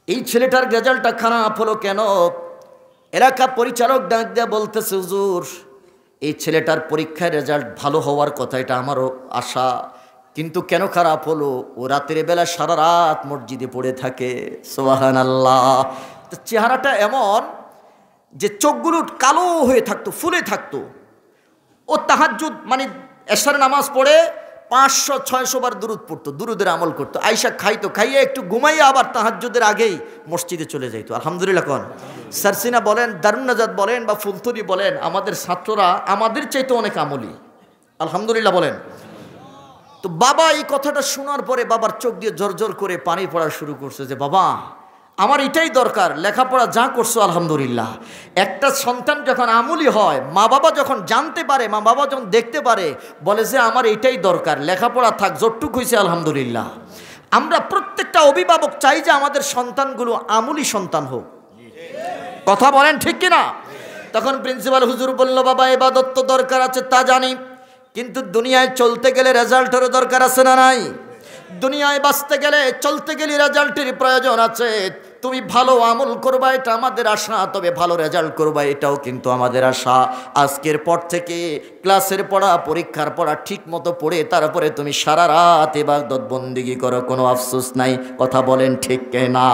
[SPEAKER 1] এই ছেলেটার রেজাল্টটা খারাপ হলো কেন? এলাকা পরিচালক ডাক দেয়া বলতেছে, হুজুর এই ছেলেটার পরীক্ষায় রেজাল্ট ভালো হওয়ার কথা, এটা আমারও আশা, কিন্তু কেন খারাপ হলো? ও রাতের বেলা সারা রাত মসজিদে পড়ে থাকে। সুবহানাল্লাহ। চেহারাটা এমন যে চোখগুলো কালো হয়ে থাকতো, ফুলে থাকতো। ও তাহাজ্জুদ মানে এশার নামাজ পড়ে 500-600 বার দুরুদ পড়তো, দুরুদের আমল করতো। আয়েশা খাইতো, খাইয়ে একটু ঘুমাইয়া আবার তাহাজ্জুদের আগেই মসজিদে চলে যাইতো। আলহামদুলিল্লাহ। কোন সারসিনা বলেন, দারুন নাজাত বলেন বা ফুলতলি বলেন, আমাদের ছাত্ররা আমাদের চাইতে অনেক আমলি। আলহামদুলিল্লাহ বলেন। তো বাবা এই কথাটা শোনার পরে বাবার চোখ দিয়ে জোর করে পানি পড়া শুরু করছে যে বাবা আমার এটাই দরকার, লেখাপড়া যা করছো আলহামদুলিল্লাহ। একটা সন্তান যখন আমলি হয়, মা বাবা যখন জানতে পারে, মা বাবা যখন দেখতে পারে, বলে যে আমার এটাই দরকার, লেখাপড়া থাক, যতটুকু হয়েছে আলহামদুলিল্লাহ। আমরা প্রত্যেকটা অভিভাবক চাই যে আমাদের সন্তানগুলো আমলি সন্তান হোক। কথা বলেন ঠিক কিনা? তখন প্রিন্সিপাল হুজুর বলল, বাবা ইবাদত তো দরকার আছে তা জানি, কিন্তু দুনিয়ায় চলতে গেলে রেজাল্টেরও দরকার আছে না নাই? দুনিয়ায় বাঁচতে গেলে, চলতে গেলে রেজাল্টের প্রয়োজন আছে। তুমি ভালো আমল করবা এটা আমাদের আশা, তবে ভালো রেজাল্ট করবা এটাও কিন্তু আমাদের আশা। আজকের পর থেকে ক্লাসের পড়া, পরীক্ষার পড়া ঠিক মতো পড়ে তারপরে তুমি সারা রাত ইবাদত বন্দেগী করো, কোনো আফসোস নাই। কথা বলেন ঠিক না?